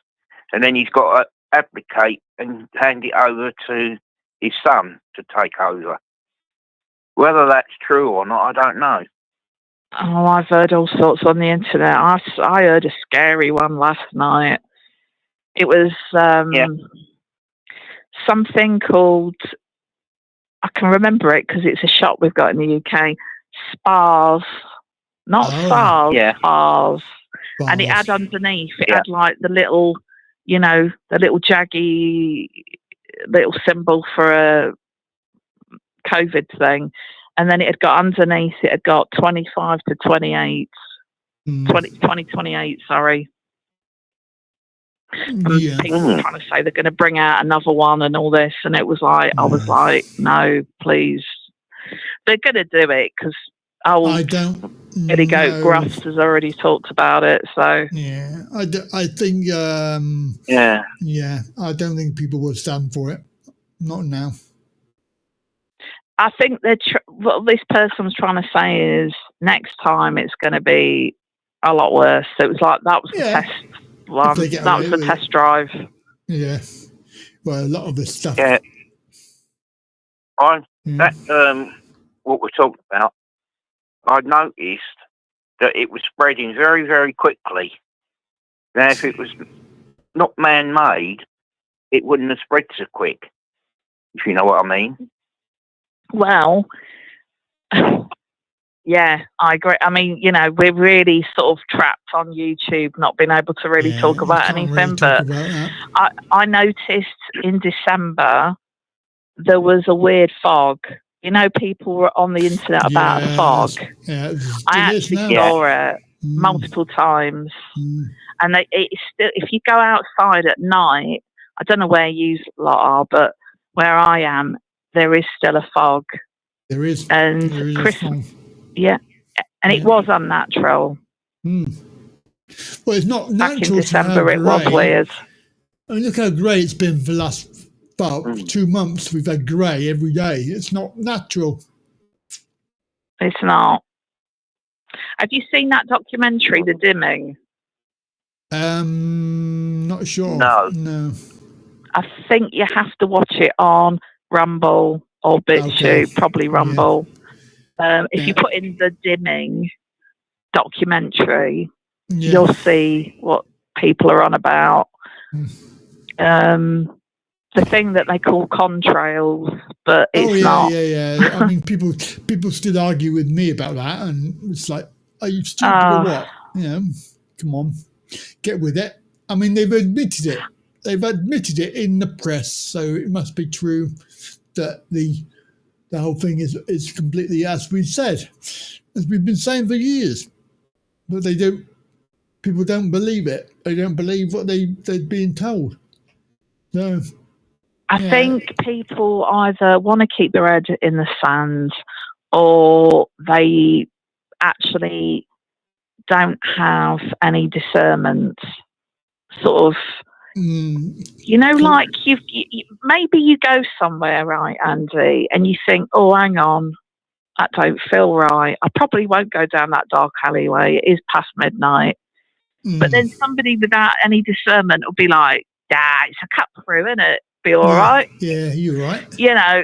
and then he's got to abdicate and hand it over to his son to take over. Whether that's true or not, I don't know. Oh, I've heard all sorts on the internet. I heard a scary one last night. It was something called, I can remember it because it's a shop we've got in the UK, Spars. Not SPARS, Spars. And it had underneath, it had like the little, the little jaggy little symbol for a COVID thing. And then it had got underneath, it had got 25 to 28, 2028, sorry. And people were trying to say they're going to bring out another one and all this. And it was like, I was like, no, please. They're going to do it because I don't Eddie Goat Gruffs has already talked about it, so yeah, I think I don't think people will stand for it. Not now. I think what this person's trying to say is next time it's going to be a lot worse. So it was like that was the test one. That was the test drive. Yeah. Well, a lot of this stuff. Yeah. What we're talking about, I noticed that it was spreading very, very quickly. Now, if it was not man-made, it wouldn't have spread so quick, if you know what I mean. Well, yeah, I agree. I mean, we're really sort of trapped on YouTube, not being able to really talk about anything. But I noticed in December, there was a weird fog. You know, people were on the internet about fog. Yeah, I actually saw it multiple times. And it's still, if you go outside at night, I don't know where you lot are, but where I am, there is still a fog. There is. And there is Christmas, and it was unnatural. Well, it's not natural. Back in December, it was weird. I mean, look how grey it's been for the last 2 months. We've had grey every day. It's not natural. It's not. Have you seen that documentary, The Dimming? Not sure. No. I think you have to watch it on Rumble or BitChute, probably Rumble. If you put in The Dimming documentary, you'll see what people are on about. The thing that they call contrails, but it's not. I mean, people still argue with me about that, and it's like, are you stupid or what? You know, come on, get with it. I mean, they've admitted it. They've admitted it in the press, so it must be true that the whole thing is completely as we said, as we've been saying for years. But they don't. People don't believe it. They don't believe what they're being told. No. I think people either want to keep their head in the sand, or they actually don't have any discernment. Sort of, you know, like you maybe you go somewhere, right, Andy, and you think, oh, hang on, that don't feel right. I probably won't go down that dark alleyway. It is past midnight. But then somebody without any discernment will be like, it's a cut through, isn't it? Be all right. Yeah, you're right. You know,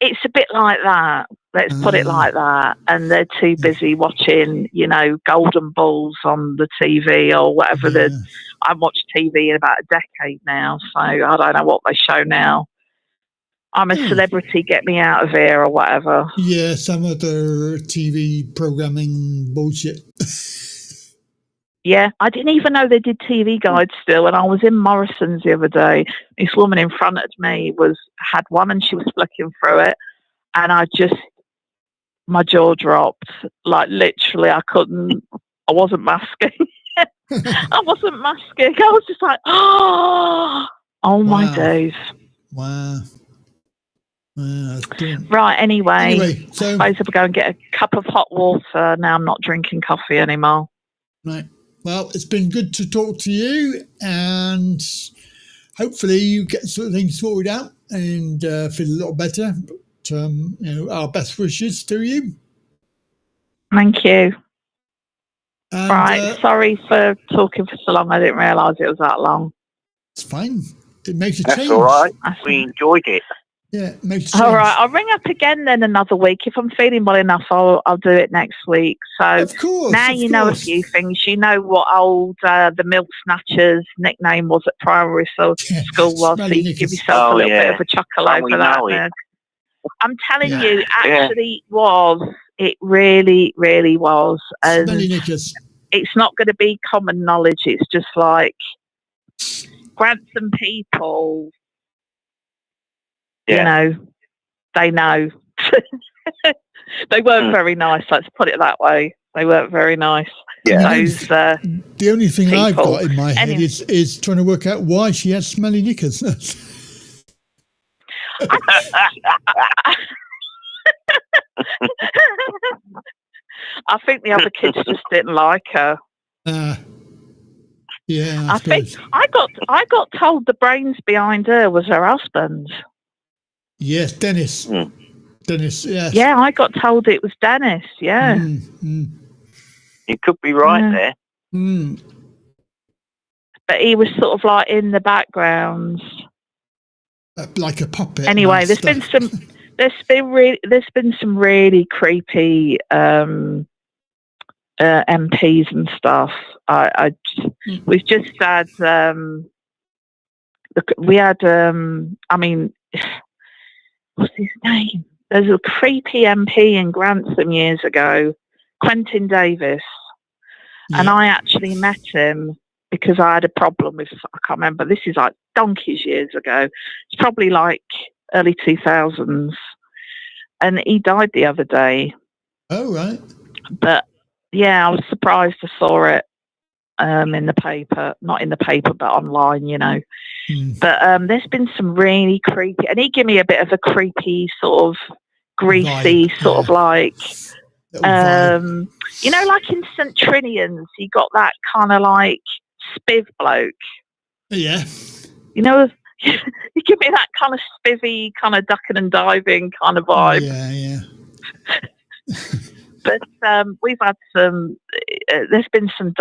it's a bit like that. Let's put it like that. And they're too busy watching, you know, Golden Balls on the TV or whatever. I've watched TV in about a decade now, so I don't know what they show now. I'm a celebrity, get me out of here or whatever. Yeah, some other TV programming bullshit. Yeah, I didn't even know they did TV guides still. And I was in Morrison's the other day. This woman in front of me had one, and she was flicking through it. And my jaw dropped. Like, literally, I wasn't masking. I wasn't masking. I was just like, oh my days. Wow. Right, anyway, so, I suppose I'll go and get a cup of hot water. Now I'm not drinking coffee anymore. Right. Well, it's been good to talk to you, and hopefully you get things sorted out and feel a little better. But, you know, our best wishes to you. Thank you. And, right, sorry for talking for so long. I didn't realise it was that long. It's fine. It makes a change. That's all right. We enjoyed it. Yeah, it makes a change. All right, I'll ring up again then another week. If I'm feeling well enough, I'll do it next week. So of course, now you know a few things. You know what old the Milk Snatchers nickname was at primary school was. So you can give yourself a little bit of a chuckle over that. I'm telling you, actually was. It really, really was. And it's not going to be common knowledge. It's just like Grantham people, you know, they know. They weren't very nice, let's put it that way. They weren't very nice. Yeah. Those, the only thing people. I've got in my head is trying to work out why she has smelly knickers. I think the other kids just didn't like her. Yeah, I think I got told the brains behind her was her husband. Yes, Dennis. Dennis, yes. Yeah, I got told it was Dennis. Yeah, you could be right there. But he was sort of like in the background, like a puppet. Anyway, there's been some really creepy MPs and stuff. We've just had we had I mean, what's his name? There's a creepy MP in Grantham years ago, Quentin Davis, and I actually met him because I had a problem with, I can't remember, this is like donkeys years ago. It's probably like early 2000s. And he died the other day. Oh, right. But, yeah, I was surprised I saw it in the paper. Not in the paper, but online, you know. But there's been some really creepy... And he gave me a bit of a creepy sort of greasy sort of like... you know, like in St. Trinian's, you got that kind of like spiv bloke. Yeah. You know, you give me that kind of spivvy, kind of ducking and diving kind of vibe. Yeah. But we've had some, there's been some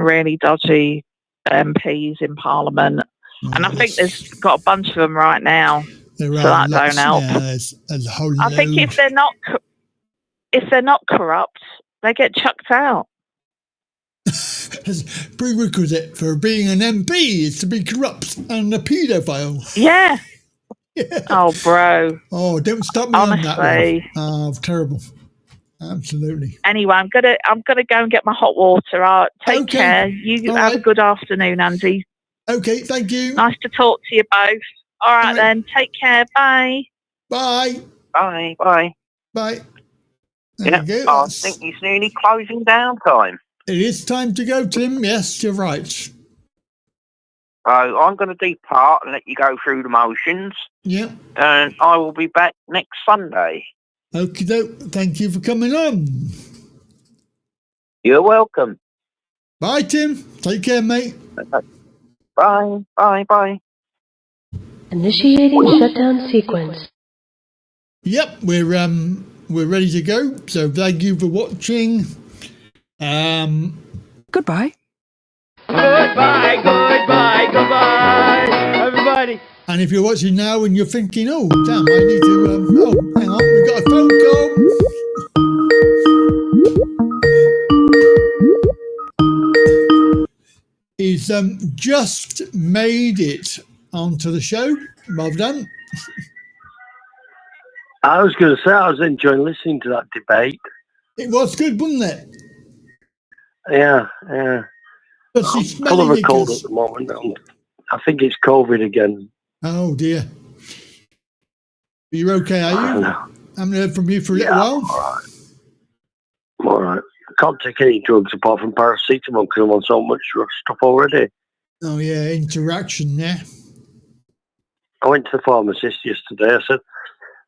really dodgy MPs in Parliament. And I think there's got a bunch of them right now. So that don't help. Yeah, there's a whole I think if they're not corrupt, they get chucked out. Prerequisite for being an MP is to be corrupt and a paedophile. Yeah. Oh, bro. Oh, don't stop me on that one. Oh, terrible. Absolutely. Anyway, I'm gonna go and get my hot water. Take care. You have a good afternoon, Andy. Okay, thank you. Nice to talk to you both. All right, then. Take care. Bye. Bye. Bye. Bye. Bye. Yeah, I think it's nearly closing down time. It is time to go, Tim. Yes, you're right. So I'm going to depart and let you go through the motions. Yeah. And I will be back next Sunday. Okie doke. Thank you for coming on. You're welcome. Bye, Tim. Take care, mate. Bye. Bye. Bye. Initiating shutdown sequence. Yep, we're ready to go. So thank you for watching. Goodbye. Goodbye, everybody. And if you're watching now and you're thinking, oh, damn, I need to, hang on, we got a phone call. He's just made it onto the show. Well done. I was going to say, I was enjoying listening to that debate. It was good, wasn't it? Yeah. But I'm full of a cold at the moment. I think it's COVID again. Oh, dear. Are you okay, are you? I know. I haven't heard from you for a little while. I'm all right. I can't take any drugs apart from paracetamol because I'm on so much stuff already. Oh, yeah, interaction, yeah. I went to the pharmacist yesterday. I said,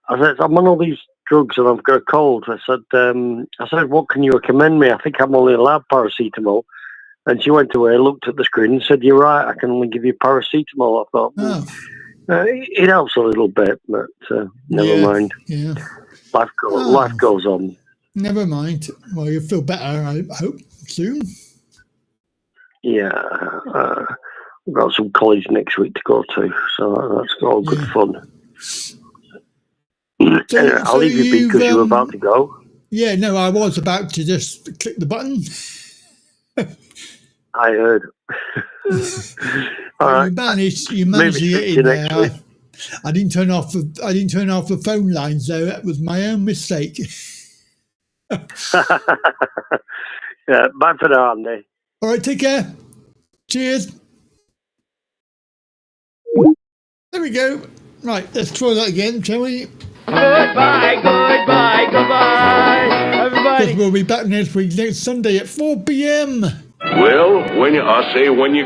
I'm on all these drugs and I've got a cold. I said, what can you recommend me? I think I'm only allowed paracetamol. And she went away, looked at the screen and said, you're right, I can only give you paracetamol. I thought, it helps a little bit, but never mind. Yeah. Life goes on. Never mind. Well, you'll feel better, I hope, soon. Yeah. I've got some college next week to go to, so that's all good fun. Anyway, I'll leave you be because you were about to go. Yeah, no, I was about to just click the button. I heard. All right. You managed to get in there. I didn't turn off the phone line, so that was my own mistake. Yeah, bye for now, Andy. All right, take care. Cheers. There we go. Right, let's try that again, shall we? Goodbye, everybody. Because we'll be back next Sunday at 4 p.m. Well, when you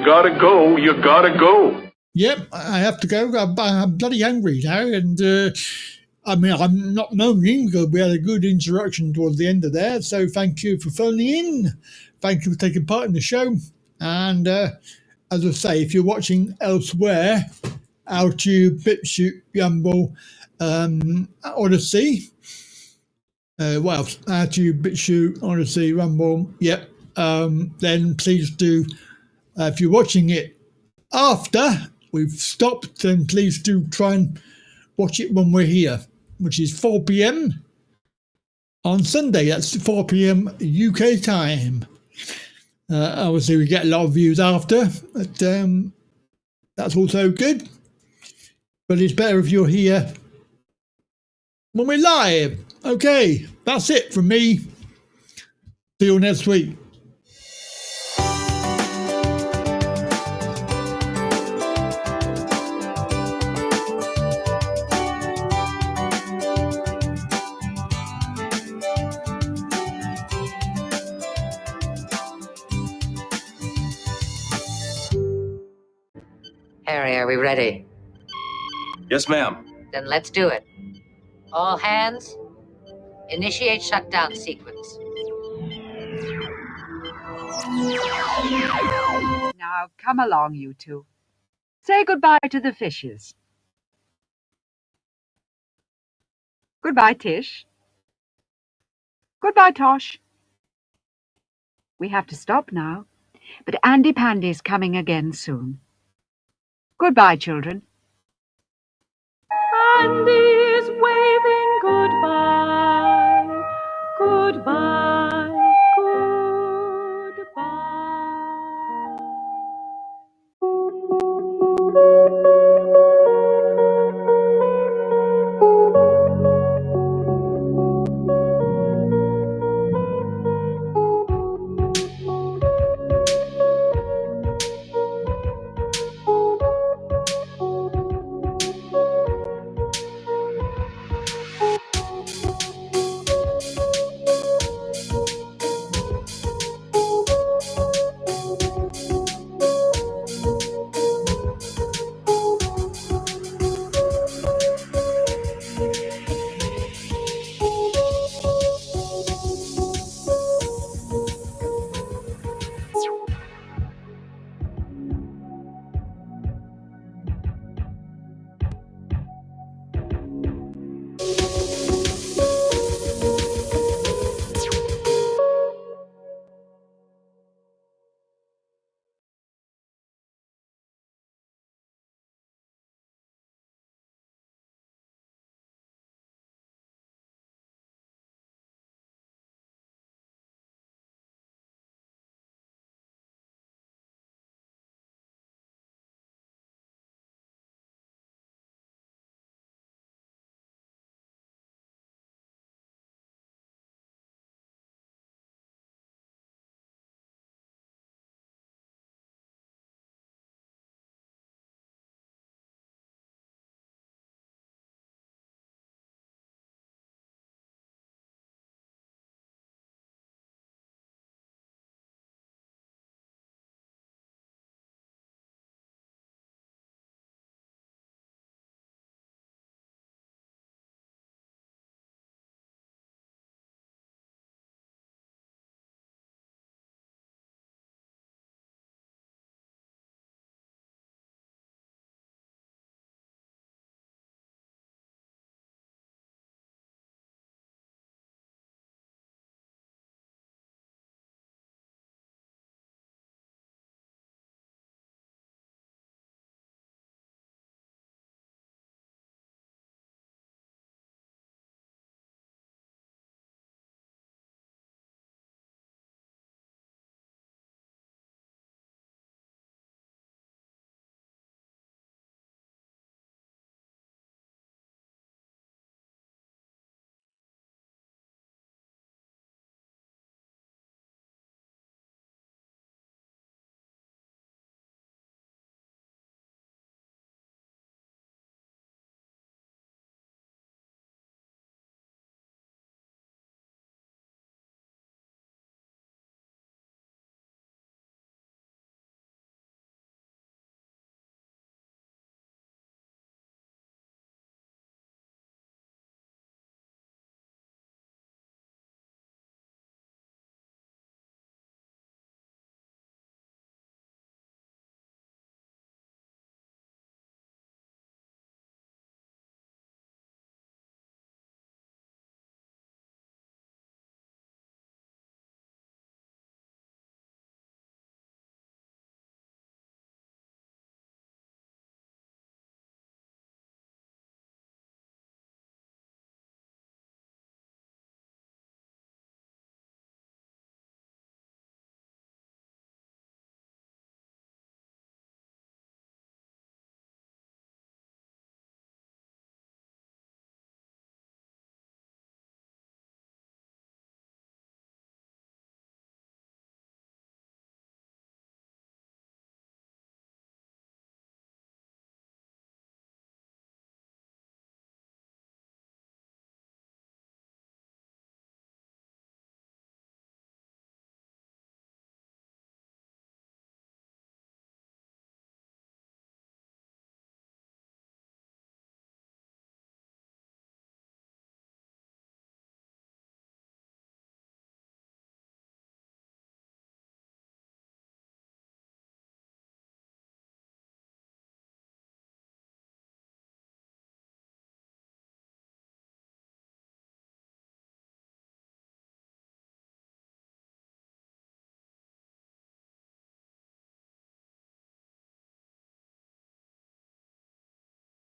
gotta go, you gotta go. Yep, I have to go. I'm bloody hungry now, and I'm not moaning because we had a good interaction towards the end of there. So thank you for phoning in. Thank you for taking part in the show. And as I say, if you're watching elsewhere, OURTUBE, BitChute, Rumble, Odysee. What else? OURTUBE, BitChute, Odysee, Rumble. Yep. Then please do, if you're watching it after we've stopped, then please do try and watch it when we're here, which is 4 p.m. on Sunday. That's 4 p.m. UK time. Obviously, we get a lot of views after, but that's also good. But it's better if you're here when we're live. Okay, that's it from me. See you next week. Harry, are we ready? Yes, ma'am. Then let's do it. All hands, initiate shutdown sequence. Now, come along, you two. Say goodbye to the fishes. Goodbye, Tish. Goodbye, Tosh. We have to stop now, but Andy Pandy's coming again soon. Goodbye, children. Andy's waving goodbye, goodbye, goodbye.